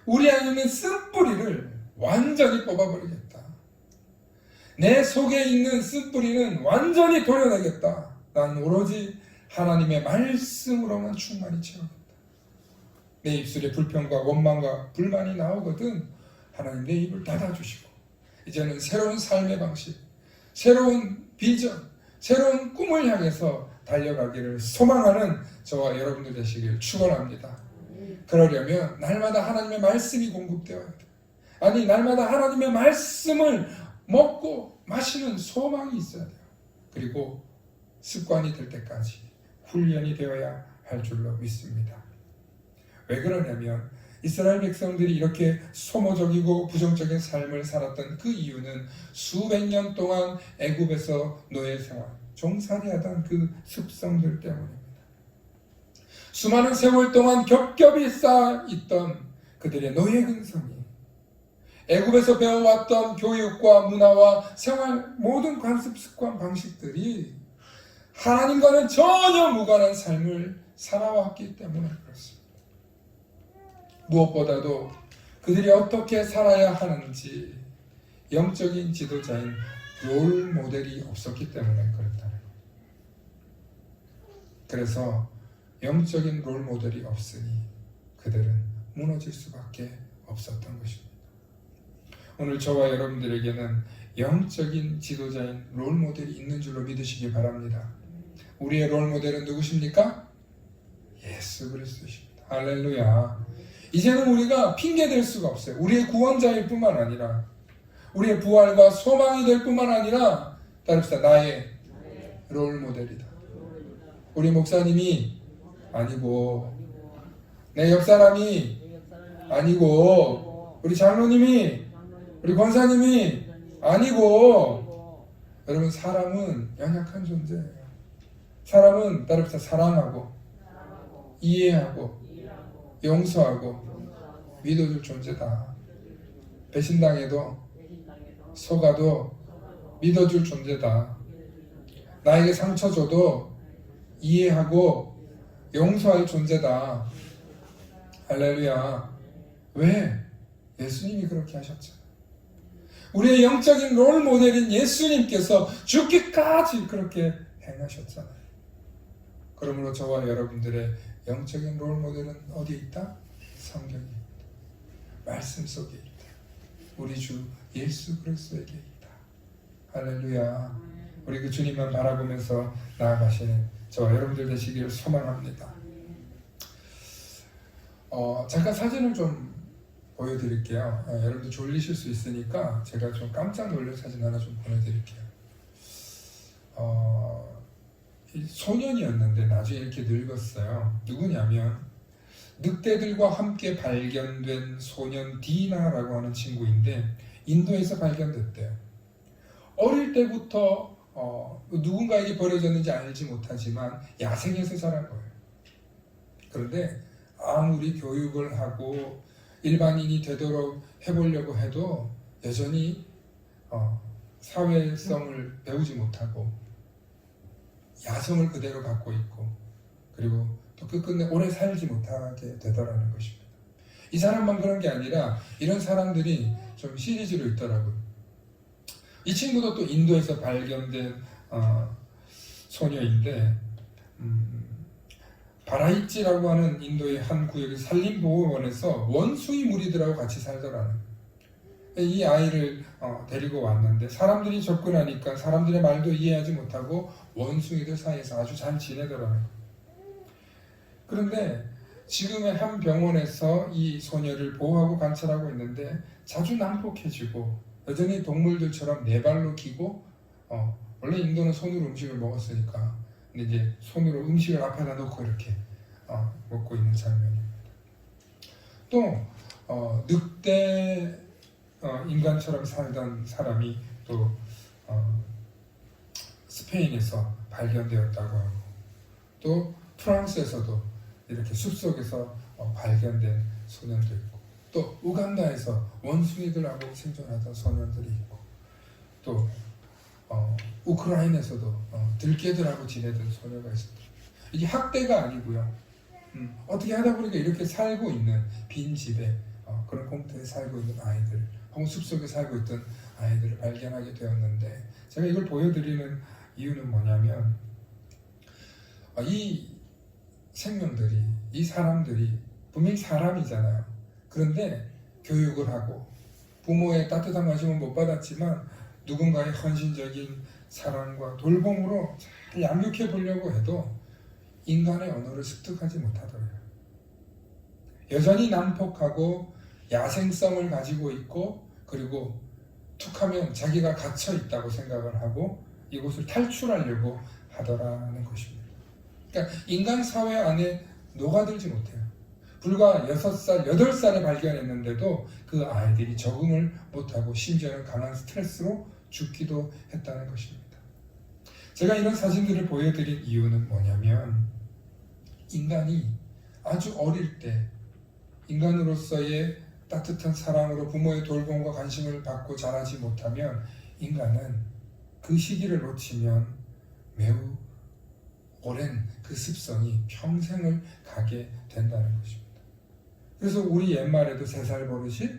Speaker 2: 우리 안에 있는 쓴뿌리를 완전히 뽑아버리겠다. 내 속에 있는 쓴뿌리는 완전히 도려내겠다. 난 오로지 하나님의 말씀으로만 충만히 채우겠다. 내 입술에 불평과 원망과 불만이 나오거든 하나님 내 입을 닫아주시고 이제는 새로운 삶의 방식, 새로운 비전, 새로운 꿈을 향해서 달려가기를 소망하는 저와 여러분들 되시길 축원합니다. 그러려면 날마다 하나님의 말씀이 공급되어야 돼요. 아니 날마다 하나님의 말씀을 먹고 마시는 소망이 있어야 돼요. 그리고 습관이 될 때까지 훈련이 되어야 할 줄로 믿습니다. 왜 그러냐면 이스라엘 백성들이 이렇게 소모적이고 부정적인 삶을 살았던 그 이유는 수백 년 동안 애굽에서 노예 생활, 종살이하던 그 습성들 때문입니다. 수많은 세월 동안 겹겹이 쌓여있던 그들의 노예 근성이 애굽에서 배워왔던 교육과 문화와 생활 모든 관습 습관 방식들이 하나님과는 전혀 무관한 삶을 살아왔기 때문에 그렇습니다. 무엇보다도 그들이 어떻게 살아야 하는지 영적인 지도자인 롤 모델이 없었기 때문에 그렇다는 거예요. 그래서 영적인 롤 모델이 없으니 그들은 무너질 수밖에 없었던 것입니다. 오늘 저와 여러분들에게는 영적인 지도자인 롤 모델이 있는 줄로 믿으시기 바랍니다. 우리의 롤 모델은 누구십니까? 예수 그리스도십니다. 할렐루야. 이제는 우리가 핑계댈 수가 없어요. 우리의 구원자일 뿐만 아니라 우리의 부활과 소망이 될 뿐만 아니라 따릅시다. 나의 롤 모델이다. 우리 목사님이 아니고 내 옆 사람이 아니고 우리 장로님이 우리 권사님이 아니고 여러분 사람은 연약한 존재예요. 사람은 따릅시다. 사랑하고 이해하고 용서하고 믿어줄 존재다. 배신당해도 속아도 믿어줄 존재다. 나에게 상처 줘도 이해하고 용서할 존재다. 할렐루야. 왜? 예수님이 그렇게 하셨잖아요. 우리의 영적인 롤 모델인 예수님께서 죽기까지 그렇게 행하셨잖아요. 그러므로 저와 여러분들의 영적인 롤 모델은 어디에 있다? 성경에 있다. 말씀 속에 있다. 우리 주 예수 그리스도에게 있다. 할렐루야. 우리 그 주님만 바라보면서 나아가시는 저와 여러분들 되시기를 소망합니다. 잠깐 사진을 좀 보여드릴게요. 여러분들 졸리실 수 있으니까 제가 좀 깜짝 놀랄 사진 하나 좀 보내드릴게요. 소년이었는데 나중에 이렇게 늙었어요. 누구냐면 늑대들과 함께 발견된 소년 디나라고 하는 친구인데 인도에서 발견됐대요. 어릴 때부터 누군가에게 버려졌는지 알지 못하지만 야생에서 자란 거예요. 그런데 아무리 교육을 하고 일반인이 되도록 해보려고 해도 여전히 사회성을 배우지 못하고 야성을 그대로 갖고 있고 그리고 또 끝끝내 오래 살지 못하게 되더라는 것입니다. 이 사람만 그런 게 아니라 이런 사람들이 좀 시리즈로 있더라고요. 이 친구도 또 인도에서 발견된 소녀인데 바라이찌라고 하는 인도의 한 구역의 산림보호원에서 원숭이 무리들하고 같이 살더라는 거예요. 이 아이를 데리고 왔는데 사람들이 접근하니까 사람들의 말도 이해하지 못하고 원숭이들 사이에서 아주 잘 지내더라는 거예요. 그런데 지금의 한 병원에서 이 소녀를 보호하고 관찰하고 있는데 자주 난폭해지고 여전히 동물들처럼 네 발로 기고 원래 인도는 손으로 음식을 먹었으니까 근데 이제 손으로 음식을 앞에다 놓고 이렇게 먹고 있는 장면입니다. 또 늑대 인간처럼 살던 사람이 또 스페인에서 발견되었다고 하고 또 프랑스에서도 이렇게 숲속에서 발견된 소년도 있고 또 우간다에서 원숭이들하고 생존하던 소년들이 있고 또 우크라이나에서도 들개들하고 지내던 소녀가 있습니다. 이게 학대가 아니고요. 어떻게 하다 보니까 이렇게 살고 있는 빈 집에 그런 공터에 살고 있는 아이들 혹은 숲속에 살고 있던 아이들을 발견하게 되었는데 제가 이걸 보여드리는 이유는 뭐냐면 이 생명들이 이 사람들이 분명히 사람이잖아요. 그런데 교육을 하고 부모의 따뜻한 관심을 못 받았지만 누군가의 헌신적인 사랑과 돌봄으로 잘 양육해 보려고 해도 인간의 언어를 습득하지 못하더라고요. 여전히 난폭하고 야생성을 가지고 있고 그리고 툭하면 자기가 갇혀 있다고 생각을 하고 이곳을 탈출하려고 하더라는 것입니다. 그러니까 인간 사회 안에 녹아들지 못해요. 불과 6살, 8살에 발견했는데도 그 아이들이 적응을 못하고 심지어는 강한 스트레스로 죽기도 했다는 것입니다. 제가 이런 사진들을 보여드린 이유는 뭐냐면 인간이 아주 어릴 때 인간으로서의 따뜻한 사랑으로 부모의 돌봄과 관심을 받고 자라지 못하면 인간은 그 시기를 놓치면 매우 오랜 그 습성이 평생을 가게 된다는 것입니다. 그래서 우리 옛말에도 3살 버릇이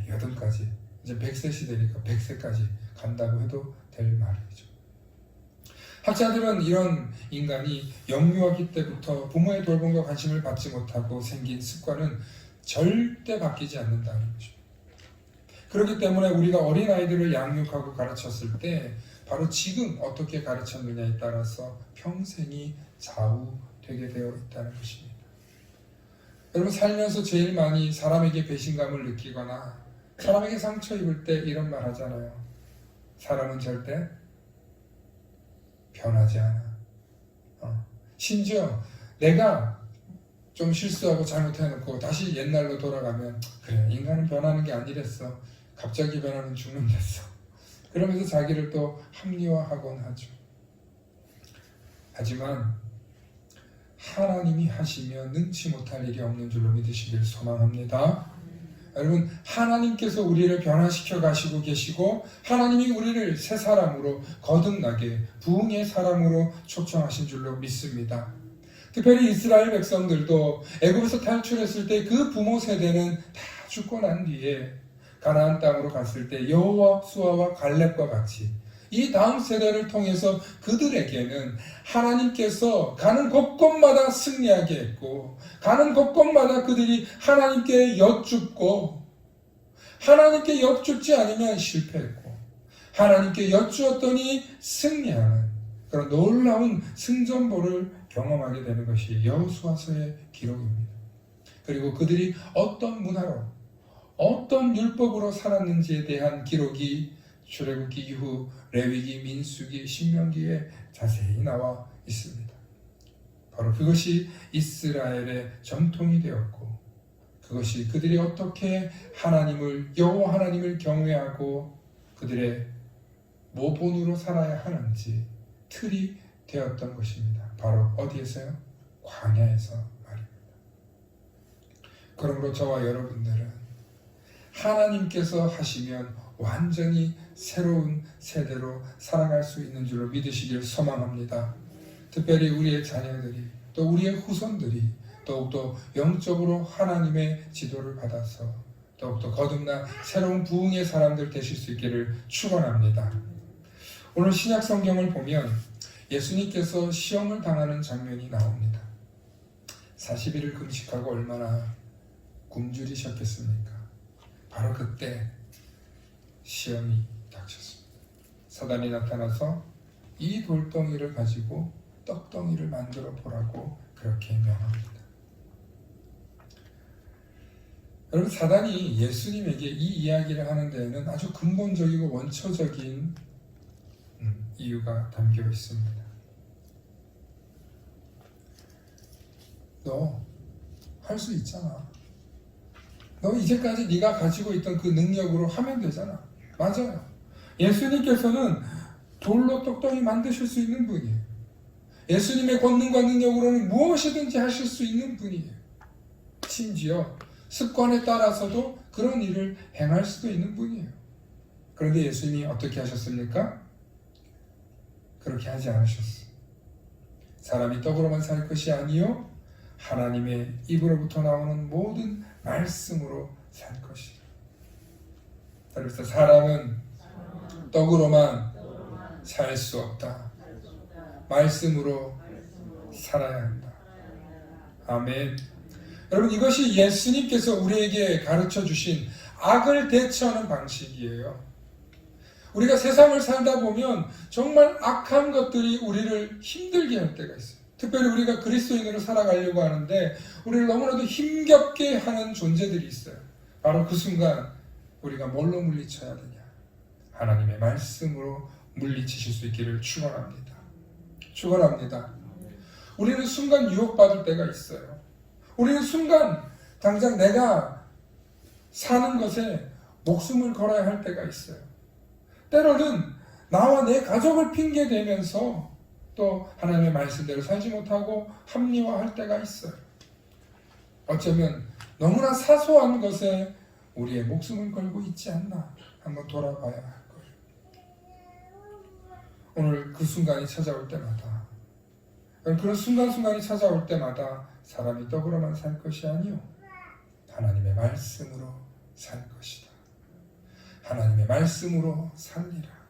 Speaker 2: 8까지 이제 100세 되니까 100세까지 간다고 해도 될 말이죠. 학자들은 이런 인간이 영유아기 때부터 부모의 돌봄과 관심을 받지 못하고 생긴 습관은 절대 바뀌지 않는다는 것입니다. 그렇기 때문에 우리가 어린아이들을 양육하고 가르쳤을 때 바로 지금 어떻게 가르쳤느냐에 따라서 평생이 좌우되게 되어 있다는 것입니다. 여러분 살면서 제일 많이 사람에게 배신감을 느끼거나 사람에게 상처 입을 때 이런 말 하잖아요. 사람은 절대 변하지 않아. 심지어 내가 좀 실수하고 잘못해놓고 다시 옛날로 돌아가면 그래 인간은 변하는 게 아니랬어. 갑자기 변하면 죽는댔어. 그러면서 자기를 또 합리화하곤 하죠. 하지만 하나님이 하시면 능치 못할 일이 없는 줄로 믿으시길 소망합니다. 여러분 하나님께서 우리를 변화시켜 가시고 계시고 하나님이 우리를 새 사람으로 거듭나게 부흥의 사람으로 초청하신 줄로 믿습니다. 특별히 이스라엘 백성들도 애굽에서 탈출했을 때 그 부모 세대는 다 죽고 난 뒤에 가나안 땅으로 갔을 때 여호수아와 갈렙과 같이 이 다음 세대를 통해서 그들에게는 하나님께서 가는 곳곳마다 승리하게 했고 가는 곳곳마다 그들이 하나님께 여쭙고 하나님께 여쭙지 않으면 실패했고 하나님께 여쭈었더니 승리하는 그런 놀라운 승전보를 경험하게 되는 것이 여호수아서의 기록입니다. 그리고 그들이 어떤 문화로 어떤 율법으로 살았는지에 대한 기록이 출애굽기 이후 레위기, 민수기, 신명기에 자세히 나와 있습니다. 바로 그것이 이스라엘의 전통이 되었고 그것이 그들이 어떻게 하나님을 여호와 하나님을 경외하고 그들의 모본으로 살아야 하는지 틀이 되었던 것입니다. 바로 어디에서요? 광야에서 말입니다. 그러므로 저와 여러분들은 하나님께서 하시면 완전히 새로운 세대로 살아갈 수 있는 줄로 믿으시길 소망합니다. 특별히 우리의 자녀들이 또 우리의 후손들이 더욱더 영적으로 하나님의 지도를 받아서 더욱더 거듭난 새로운 부흥의 사람들 되실 수 있기를 축원합니다. 오늘 신약 성경을 보면 예수님께서 시험을 당하는 장면이 나옵니다. 40일을 금식하고 얼마나 굶주리셨겠습니까? 바로 그때 시험이 닥쳤습니다. 사단이 나타나서 이 돌덩이를 가지고 떡덩이를 만들어 보라고 그렇게 명합니다. 여러분, 사단이 예수님에게 이 이야기를 하는 데에는 아주 근본적이고 원초적인 이유가 담겨 있습니다. 너 할 수 있잖아. 너 이제까지 네가 가지고 있던 그 능력으로 하면 되잖아. 맞아요. 예수님께서는 돌로 떡덩이 만드실 수 있는 분이에요. 예수님의 권능과 능력으로는 무엇이든지 하실 수 있는 분이에요. 심지어 습관에 따라서도 그런 일을 행할 수도 있는 분이에요. 그런데 예수님이 어떻게 하셨습니까? 그렇게 하지 않으셨어요. 사람이 떡으로만 살 것이 아니요 하나님의 입으로부터 나오는 모든 말씀으로 살 것이다. 그래서 사람은 떡으로만 살 수 없다. 말씀으로 살아야 한다. 아멘. 여러분, 이것이 예수님께서 우리에게 가르쳐 주신 악을 대처하는 방식이에요. 우리가 세상을 살다 보면 정말 악한 것들이 우리를 힘들게 할 때가 있어요. 특별히 우리가 그리스도인으로 살아가려고 하는데 우리를 너무나도 힘겹게 하는 존재들이 있어요. 바로 그 순간 우리가 뭘로 물리쳐야 되냐? 하나님의 말씀으로 물리치실 수 있기를 축원합니다. 축원합니다. 우리는 순간 유혹받을 때가 있어요. 우리는 순간 당장 내가 사는 것에 목숨을 걸어야 할 때가 있어요. 때로는 나와 내 가족을 핑계대면서 또 하나님의 말씀대로 살지 못하고 합리화할 때가 있어요. 어쩌면 너무나 사소한 것에 우리의 목숨을 걸고 있지 않나 한번 돌아봐야 할 거예요. 오늘 그 순간이 찾아올 때마다, 그런 순간순간이 찾아올 때마다 사람이 떡으로만 살 것이 아니요 하나님의 말씀으로 살 것이다. 하나님의 말씀으로 살리라.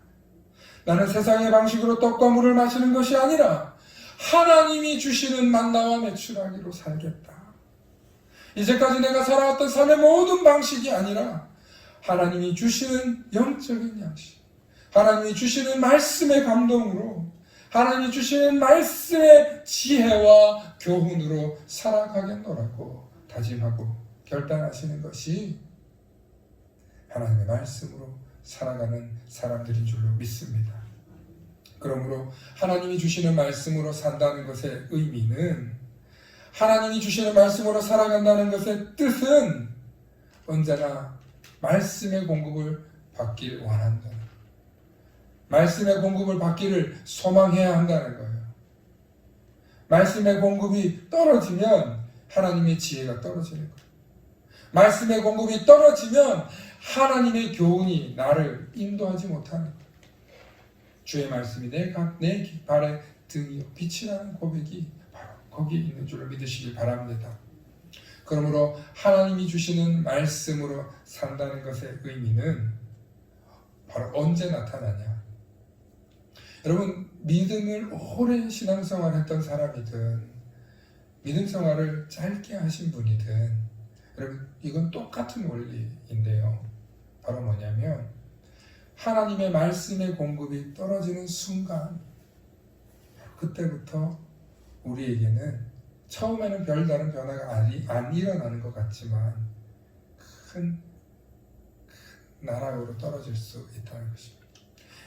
Speaker 2: 나는 세상의 방식으로 떡과 물을 마시는 것이 아니라 하나님이 주시는 만나와 메추라기로 살겠다. 이제까지 내가 살아왔던 삶의 모든 방식이 아니라 하나님이 주시는 영적인 양식, 하나님이 주시는 말씀의 감동으로, 하나님이 주시는 말씀의 지혜와 교훈으로 살아가겠노라고 다짐하고 결단하시는 것이 하나님의 말씀으로 살아가는 사람들인 줄로 믿습니다. 그러므로 하나님이 주시는 말씀으로 산다는 것의 의미는, 하나님이 주시는 말씀으로 살아간다는 것의 뜻은 언제나 말씀의 공급을 받길 원한다는, 말씀의 공급을 받기를 소망해야 한다는 거예요. 말씀의 공급이 떨어지면 하나님의 지혜가 떨어지는 거예요. 말씀의 공급이 떨어지면 하나님의 교훈이 나를 인도하지 못하는 거예요. 주의 말씀이 내 발의 등이요 빛이라는 고백이 바로 거기에 있는 줄로 믿으시길 바랍니다. 그러므로 하나님이 주시는 말씀으로 산다는 것의 의미는 바로 언제 나타나냐? 여러분, 믿음을 오랜 신앙생활을 했던 사람이든 믿음 생활을 짧게 하신 분이든, 여러분, 이건 똑같은 원리인데요. 바로 뭐냐면 하나님의 말씀의 공급이 떨어지는 순간, 그때부터 우리에게는 처음에는 별다른 변화가 안 일어나는 것 같지만 큰 나락으로 떨어질 수 있다는 것입니다.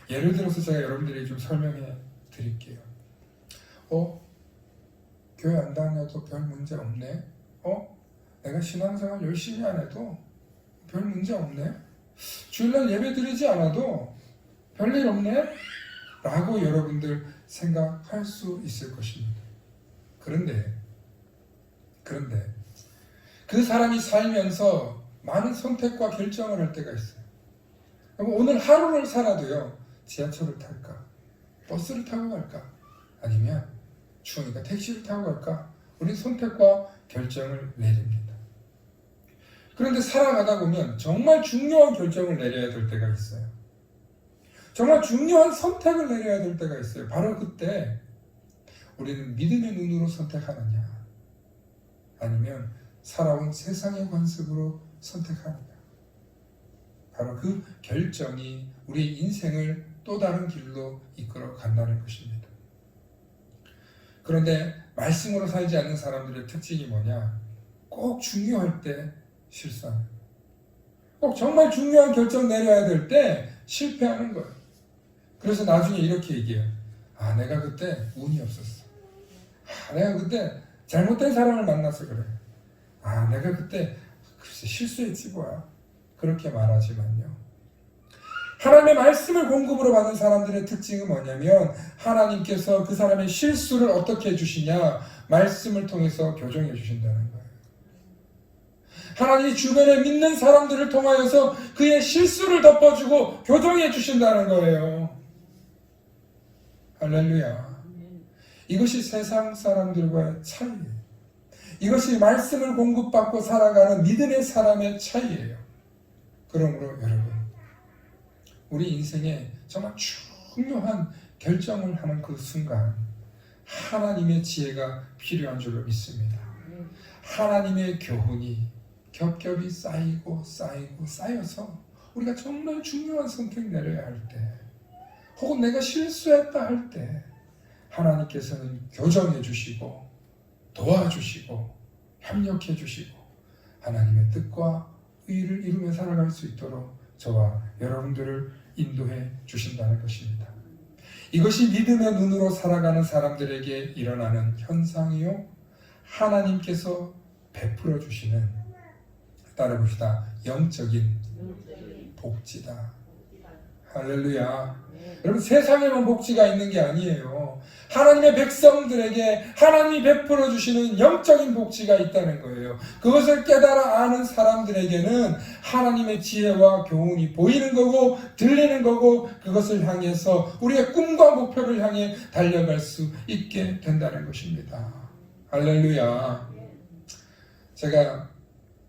Speaker 2: 예를 들어서 제가 여러분들에게 좀 설명해 드릴게요. 교회 안 다녀도 별 문제 없네? 내가 신앙생활 열심히 안 해도 별 문제 없네? 주일날 예배 드리지 않아도 별일 없네? 라고 여러분들 생각할 수 있을 것입니다. 그런데 그 사람이 살면서 많은 선택과 결정을 할 때가 있어요. 오늘 하루를 살아도요, 지하철을 탈까? 버스를 타고 갈까? 아니면 추우니까 택시를 타고 갈까? 우리 선택과 결정을 내립니다. 그런데 살아가다 보면 정말 중요한 결정을 내려야 될 때가 있어요. 정말 중요한 선택을 내려야 될 때가 있어요. 바로 그때 우리는 믿음의 눈으로 선택하느냐, 아니면 살아온 세상의 관습으로 선택하느냐. 바로 그 결정이 우리의 인생을 또 다른 길로 이끌어 간다는 것입니다. 그런데 말씀으로 살지 않는 사람들의 특징이 뭐냐? 꼭 중요할 때 실수하는 거예요. 꼭 정말 중요한 결정 내려야 될 때 실패하는 거예요. 그래서 나중에 이렇게 얘기해요. 아, 내가 그때 운이 없었어. 아, 내가 그때 잘못된 사람을 만나서 그래. 아, 내가 그때 글쎄 실수했지 뭐야. 그렇게 말하지만요, 하나님의 말씀을 공급으로 받은 사람들의 특징은 뭐냐면, 하나님께서 그 사람의 실수를 어떻게 해주시냐? 말씀을 통해서 교정해 주신다는 거예요. 하나님이 주변에 믿는 사람들을 통하여서 그의 실수를 덮어주고 교정해 주신다는 거예요. 할렐루야. 이것이 세상 사람들과의 차이예요. 이것이 말씀을 공급받고 살아가는 믿음의 사람의 차이예요. 그러므로 여러분, 우리 인생에 정말 중요한 결정을 하는 그 순간 하나님의 지혜가 필요한 줄로 믿습니다. 하나님의 교훈이 겹겹이 쌓여서 우리가 정말 중요한 선택 내려야 할 때, 혹은 내가 실수했다 할 때 하나님께서는 교정해 주시고 도와주시고 협력해 주시고 하나님의 뜻과 의를 이루며 살아갈 수 있도록 저와 여러분들을 인도해 주신다는 것입니다. 이것이 믿음의 눈으로 살아가는 사람들에게 일어나는 현상이요, 하나님께서 베풀어 주시는, 따라봅시다, 영적인 복지다. 할렐루야. 여러분, 세상에만 복지가 있는 게 아니에요. 하나님의 백성들에게 하나님이 베풀어 주시는 영적인 복지가 있다는 거예요. 그것을 깨달아 아는 사람들에게는 하나님의 지혜와 교훈이 보이는 거고 들리는 거고, 그것을 향해서 우리의 꿈과 목표를 향해 달려갈 수 있게 된다는 것입니다. 할렐루야. 제가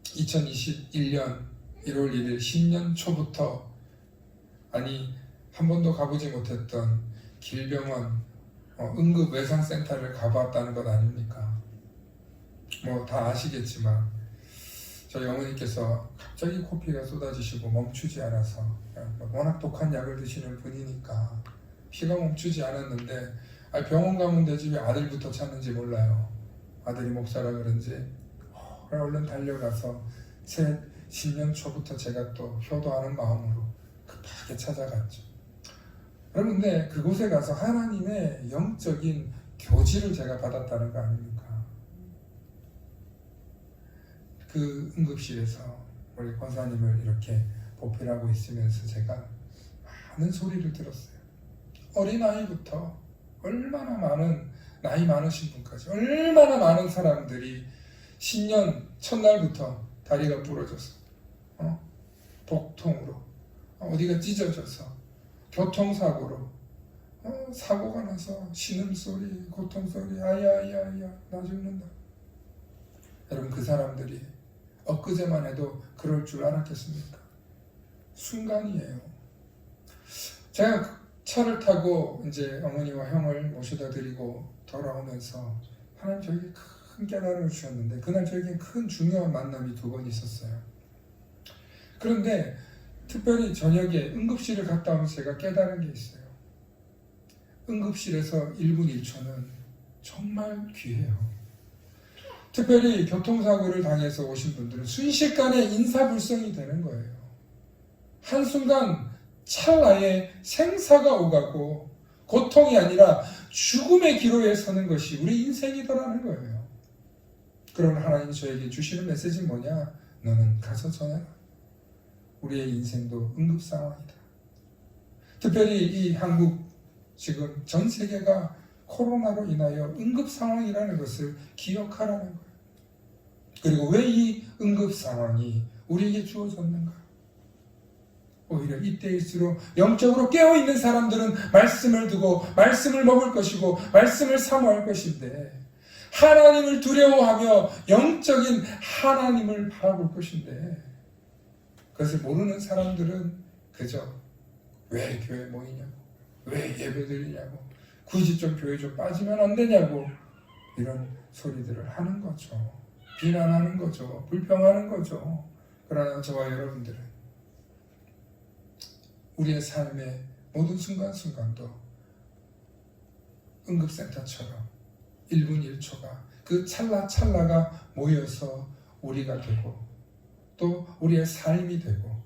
Speaker 2: 2021년 1월 1일 신년 초부터, 한 번도 가보지 못했던 길병원 응급외상센터를 가봤다는 것 아닙니까? 뭐 다 아시겠지만 저희 어머니께서 갑자기 코피가 쏟아지시고 멈추지 않아서, 워낙 독한 약을 드시는 분이니까 피가 멈추지 않았는데, 병원 가면 되지 왜 아들부터 찾는지 몰라요. 아들이 목사라 그런지 얼른 달려가서 새 신년 초부터 제가 또 효도하는 마음으로 급하게 찾아갔죠. 여러분, 근데 그곳에 가서 하나님의 영적인 교지를 제가 받았다는 거 아닙니까? 그 응급실에서 우리 권사님을 이렇게 보필하고 있으면서 제가 많은 소리를 들었어요. 어린아이부터 얼마나 많은, 나이 많으신 분까지 얼마나 많은 사람들이 신년 첫날부터 다리가 부러져서 복통으로, 어디가 찢어져서, 교통사고로, 사고가 나서 신음소리, 고통소리, 아야야야 나 죽는다. 여러분, 그 사람들이 엊그제만 해도 그럴 줄 알았겠습니까? 순간이에요. 제가 차를 타고 이제 어머니와 형을 모셔다 드리고 돌아오면서 하나님 저에게 큰 깨달음을 주셨는데, 그날 저에게 큰 중요한 만남이 2번 있었어요. 그런데 특별히 저녁에 응급실을 갔다 오면서 제가 깨달은 게 있어요. 응급실에서 1분 1초는 정말 귀해요. 특별히 교통사고를 당해서 오신 분들은 순식간에 인사불성이 되는 거예요. 한순간 찰나에 생사가 오가고 고통이 아니라 죽음의 기로에 서는 것이 우리 인생이더라는 거예요. 그럼 하나님이 저에게 주시는 메시지는 뭐냐? 너는 가서 전해라. 우리의 인생도 응급 상황이다. 특별히 이 한국 지금 전 세계가 코로나로 인하여 응급 상황이라는 것을 기억하라는 거예요. 그리고 왜 이 응급 상황이 우리에게 주어졌는가? 오히려 이때일수록 영적으로 깨어있는 사람들은 말씀을 두고 말씀을 먹을 것이고 말씀을 사모할 것인데, 하나님을 두려워하며 영적인 하나님을 바라볼 것인데, 그것을 모르는 사람들은 그저 왜 교회 모이냐고, 왜 예배 드리냐고, 굳이 좀 교회 좀 빠지면 안 되냐고 이런 소리들을 하는 거죠. 비난하는 거죠. 불평하는 거죠. 그러나 저와 여러분들은 우리의 삶의 모든 순간순간도 응급센터처럼 1분 1초가 그 찰나찰나가 모여서 우리가 되고 또 우리의 삶이 되고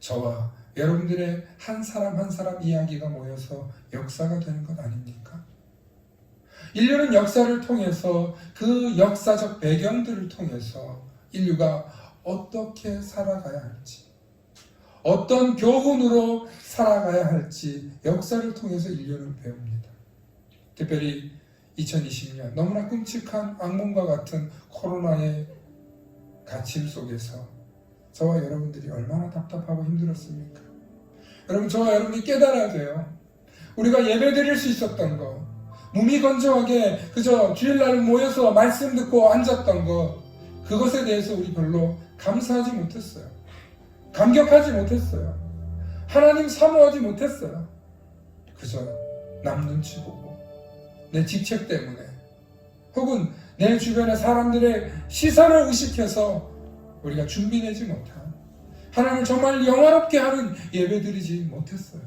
Speaker 2: 저와 여러분들의 한 사람 한 사람 이야기가 모여서 역사가 되는 것 아닙니까? 인류는 역사를 통해서 그 역사적 배경들을 통해서 인류가 어떻게 살아가야 할지, 어떤 교훈으로 살아가야 할지 역사를 통해서 인류는 배웁니다. 특별히 2020년 너무나 끔찍한 악몽과 같은 코로나의 갇힘 속에서 저와 여러분들이 얼마나 답답하고 힘들었습니까? 여러분, 저와 여러분이 깨달아야 돼요. 우리가 예배 드릴 수 있었던 거, 무미건조하게 그저 주일날 모여서 말씀 듣고 앉았던 거, 그것에 대해서 우리 별로 감사하지 못했어요. 감격하지 못했어요. 하나님 사모하지 못했어요. 그저 남 눈치 보고 내 직책 때문에 혹은 내 주변의 사람들의 시선을 의식해서 우리가 준비되지 못한, 하나님을 정말 영화롭게 하는 예배 드리지 못했어요.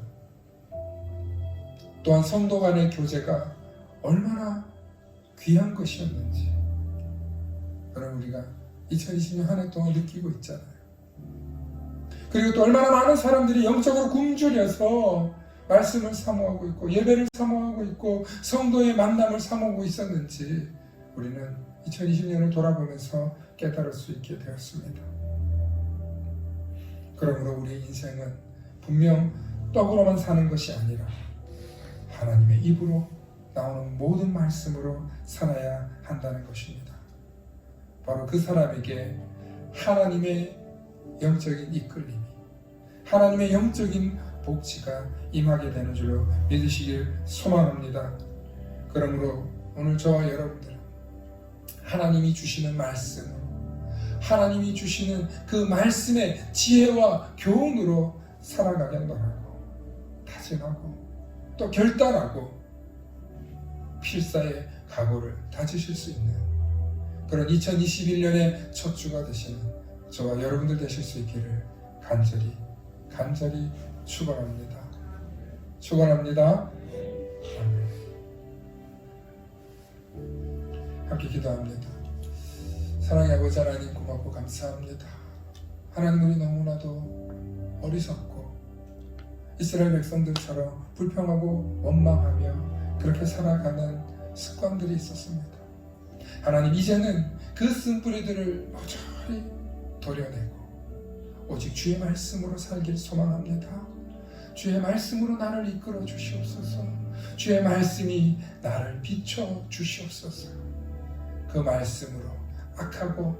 Speaker 2: 또한 성도 간의 교제가 얼마나 귀한 것이었는지 여러분 우리가 2020년 한 해 동안 느끼고 있잖아요. 그리고 또 얼마나 많은 사람들이 영적으로 굶주려서 말씀을 사모하고 있고 예배를 사모하고 있고 성도의 만남을 사모하고 있었는지 우리는 2020년을 돌아보면서 깨달을 수 있게 되었습니다. 그러므로 우리의 인생은 분명 떡으로만 사는 것이 아니라 하나님의 입으로 나오는 모든 말씀으로 살아야 한다는 것입니다. 바로 그 사람에게 하나님의 영적인 이끌림이, 하나님의 영적인 복지가 임하게 되는 줄로 믿으시길 소망합니다. 그러므로 오늘 저와 여러분들은 하나님이 주시는 말씀으로, 하나님이 주시는 그 말씀의 지혜와 교훈으로 살아가겠노라고 다짐하고 또 결단하고 필사의 각오를 다지실 수 있는 그런 2021년의 첫 주가 되시는 저와 여러분들 되실 수 있기를 간절히 축원합니다. 축원합니다. 아멘. 함께 기도합니다. 사랑의 아버지 하나님, 고맙고 감사합니다. 하나님, 우리 너무나도 어리석고 이스라엘 백성들처럼 불평하고 원망하며 그렇게 살아가는 습관들이 있었습니다. 하나님, 이제는 그 쓴뿌리들을 어저리 도려내고 오직 주의 말씀으로 살길 소망합니다. 주의 말씀으로 나를 이끌어 주시옵소서. 주의 말씀이 나를 비춰 주시옵소서. 그 말씀으로 악하고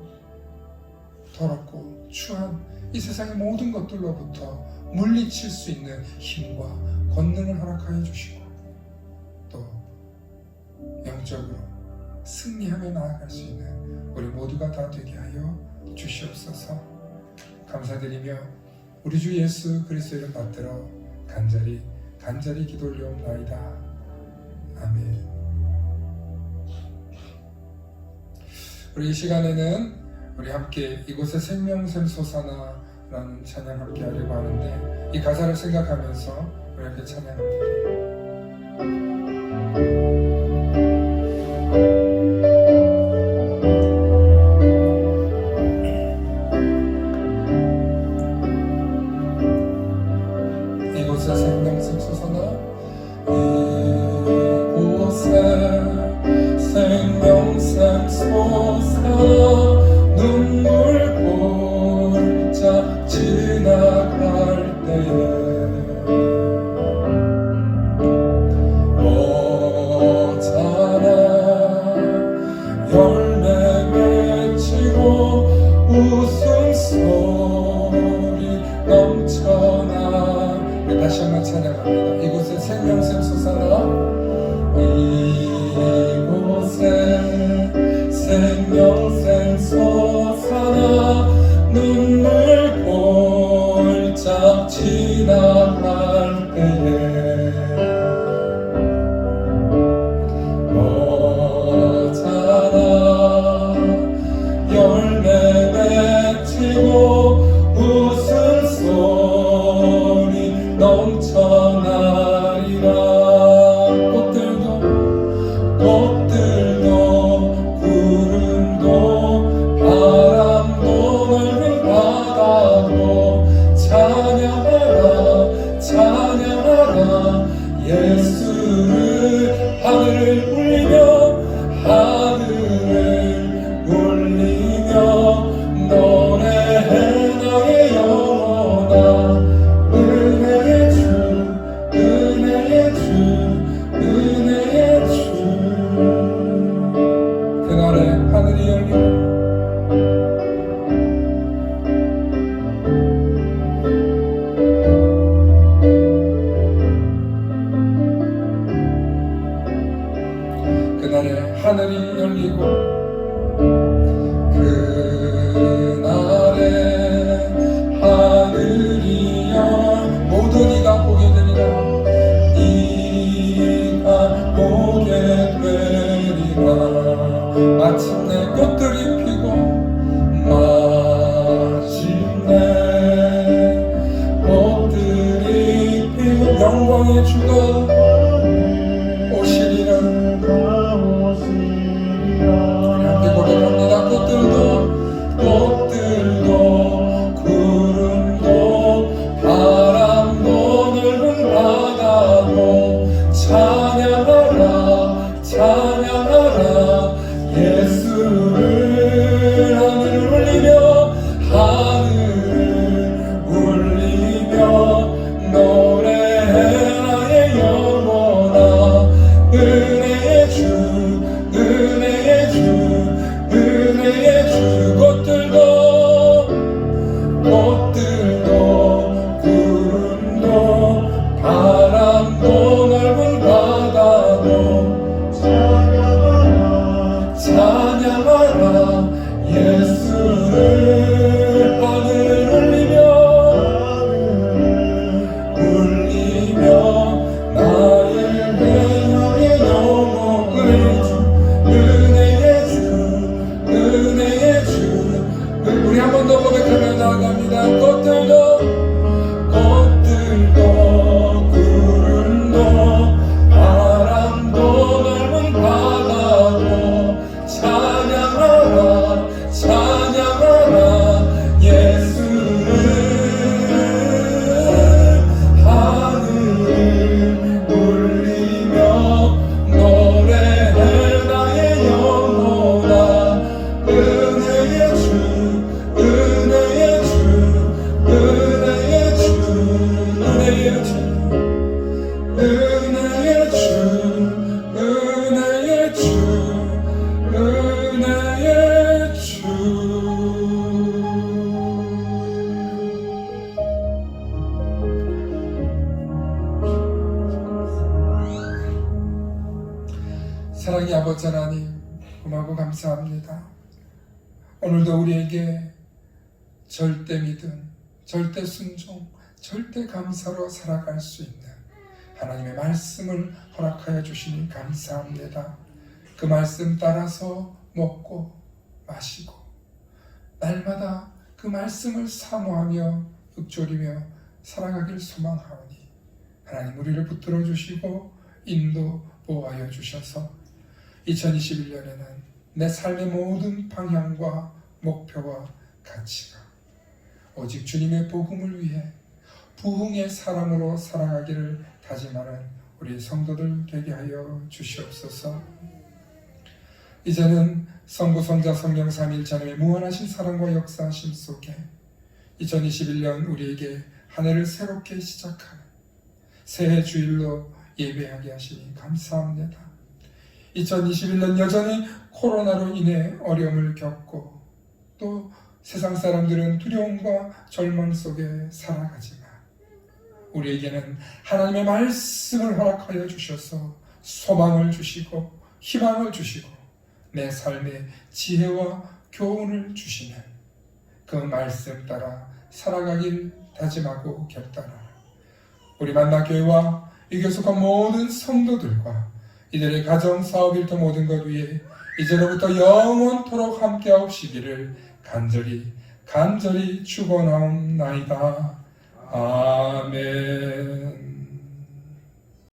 Speaker 2: 더럽고 추한 이 세상의 모든 것들로부터 물리칠 수 있는 힘과 권능을 허락하여 주시고 또 영적으로 승리하며 나아갈 수 있는 우리 모두가 다 되게 하여 주시옵소서. 감사드리며 우리 주 예수 그리스도 이름 받들어 간절히 기도 올려옵나이다. 아멘. 우리 이 시간에는 우리 함께 이곳에 생명샘 솟아나라는 찬양 함께 하려고 하는데 이 가사를 생각하면서 우리 함께 찬양합니다. 이곳에 생명샘 솟아나 이곳에 생명샘 솟아 눈물 골짜 지나갈 때에 찬양합니다. 이곳에 생명샘 솟아나 이곳에 생명샘 솟아나 눈물 골짝 지나갈 때에 너잖아 열매 맺히고 웃음소리 넘쳐나리라. 꽃들도 구름도 바람도 넓은 바다도 찬양하라 찬양하라 예수를. 하늘을 울리며 하늘을 울리며 노래해 나의 영혼아. 은혜의 주 은혜의 주 은혜의 주. 그날에 하늘이 열리고 그날에 하늘이 열리고 그날에 하늘이 모두 네가 보게 되리라. 네가 보게 되리라. 마침내 꽃들이 피고 마침내 꽃들이 피고 영광의 주가 오시리라. 함께 고백합니다. 꽃들도 구름도 바람도 넓은 바다도 찬양하라 찬양하라 예수를. 하늘을 울리며 하늘을 울리며 노래해 나의 영혼아. 은혜의 주 은혜의 주 은혜의 주. 꽃들도 구름도 바람도 넓은 바다도 찬양하라 찬양하라 예수를. 하늘을 울리며 나의 영혼. 은혜의 주 은혜의 주. 우리 한 번 더 고백하며 나아갑니다. 꽃들도 구름도 바람도 넓은 바다도 찬양하라 찬양하라 예수를. 하늘을 울리며 노래해 나의 영혼아. 은혜의 주 은혜의 주 은혜의 주 은혜의 주 은혜의 주 은혜의 주 은혜의 주. 사랑의 아버지 하나님 고마고 감사합니다. 오늘도 우리에게 절대 믿음, 절대 순종, 절대 감사로 살아갈 수 있는 하나님의 말씀을 허락하여 주시니 감사합니다. 그 말씀 따라서 먹고 마시고 날마다 그 말씀을 사모하며 읊조리며 살아가길 소망하오니 하나님 우리를 붙들어 주시고 인도 보호하여 주셔서 2021년에는 내 삶의 모든 방향과 목표와 가치가 오직 주님의 복음을 위해 부흥의 사람으로 살아가기를 다짐하는 우리 성도들 되게 하여 주시옵소서. 이제는 성부, 성자, 성령 삼위일체의 무한하신 사랑과 역사하심 속에 2021년 우리에게 한 해를 새롭게 시작하는 새해 주일로 예배하게 하시니 감사합니다. 2021년 여전히 코로나로 인해 어려움을 겪고 또 세상 사람들은 두려움과 절망 속에 살아가지만 우리에게는 하나님의 말씀을 허락하여 주셔서 소망을 주시고 희망을 주시고 내 삶의 지혜와 교훈을 주시는 그 말씀 따라 살아가길 다짐하고 결단하는 우리 만나교회와 이 교회 속한 모든 성도들과 이들의 가정, 사업, 일터 모든 것 위에 이제로부터 영원토록 함께하옵시기를 간절히 축원하옵나이다. 아멘.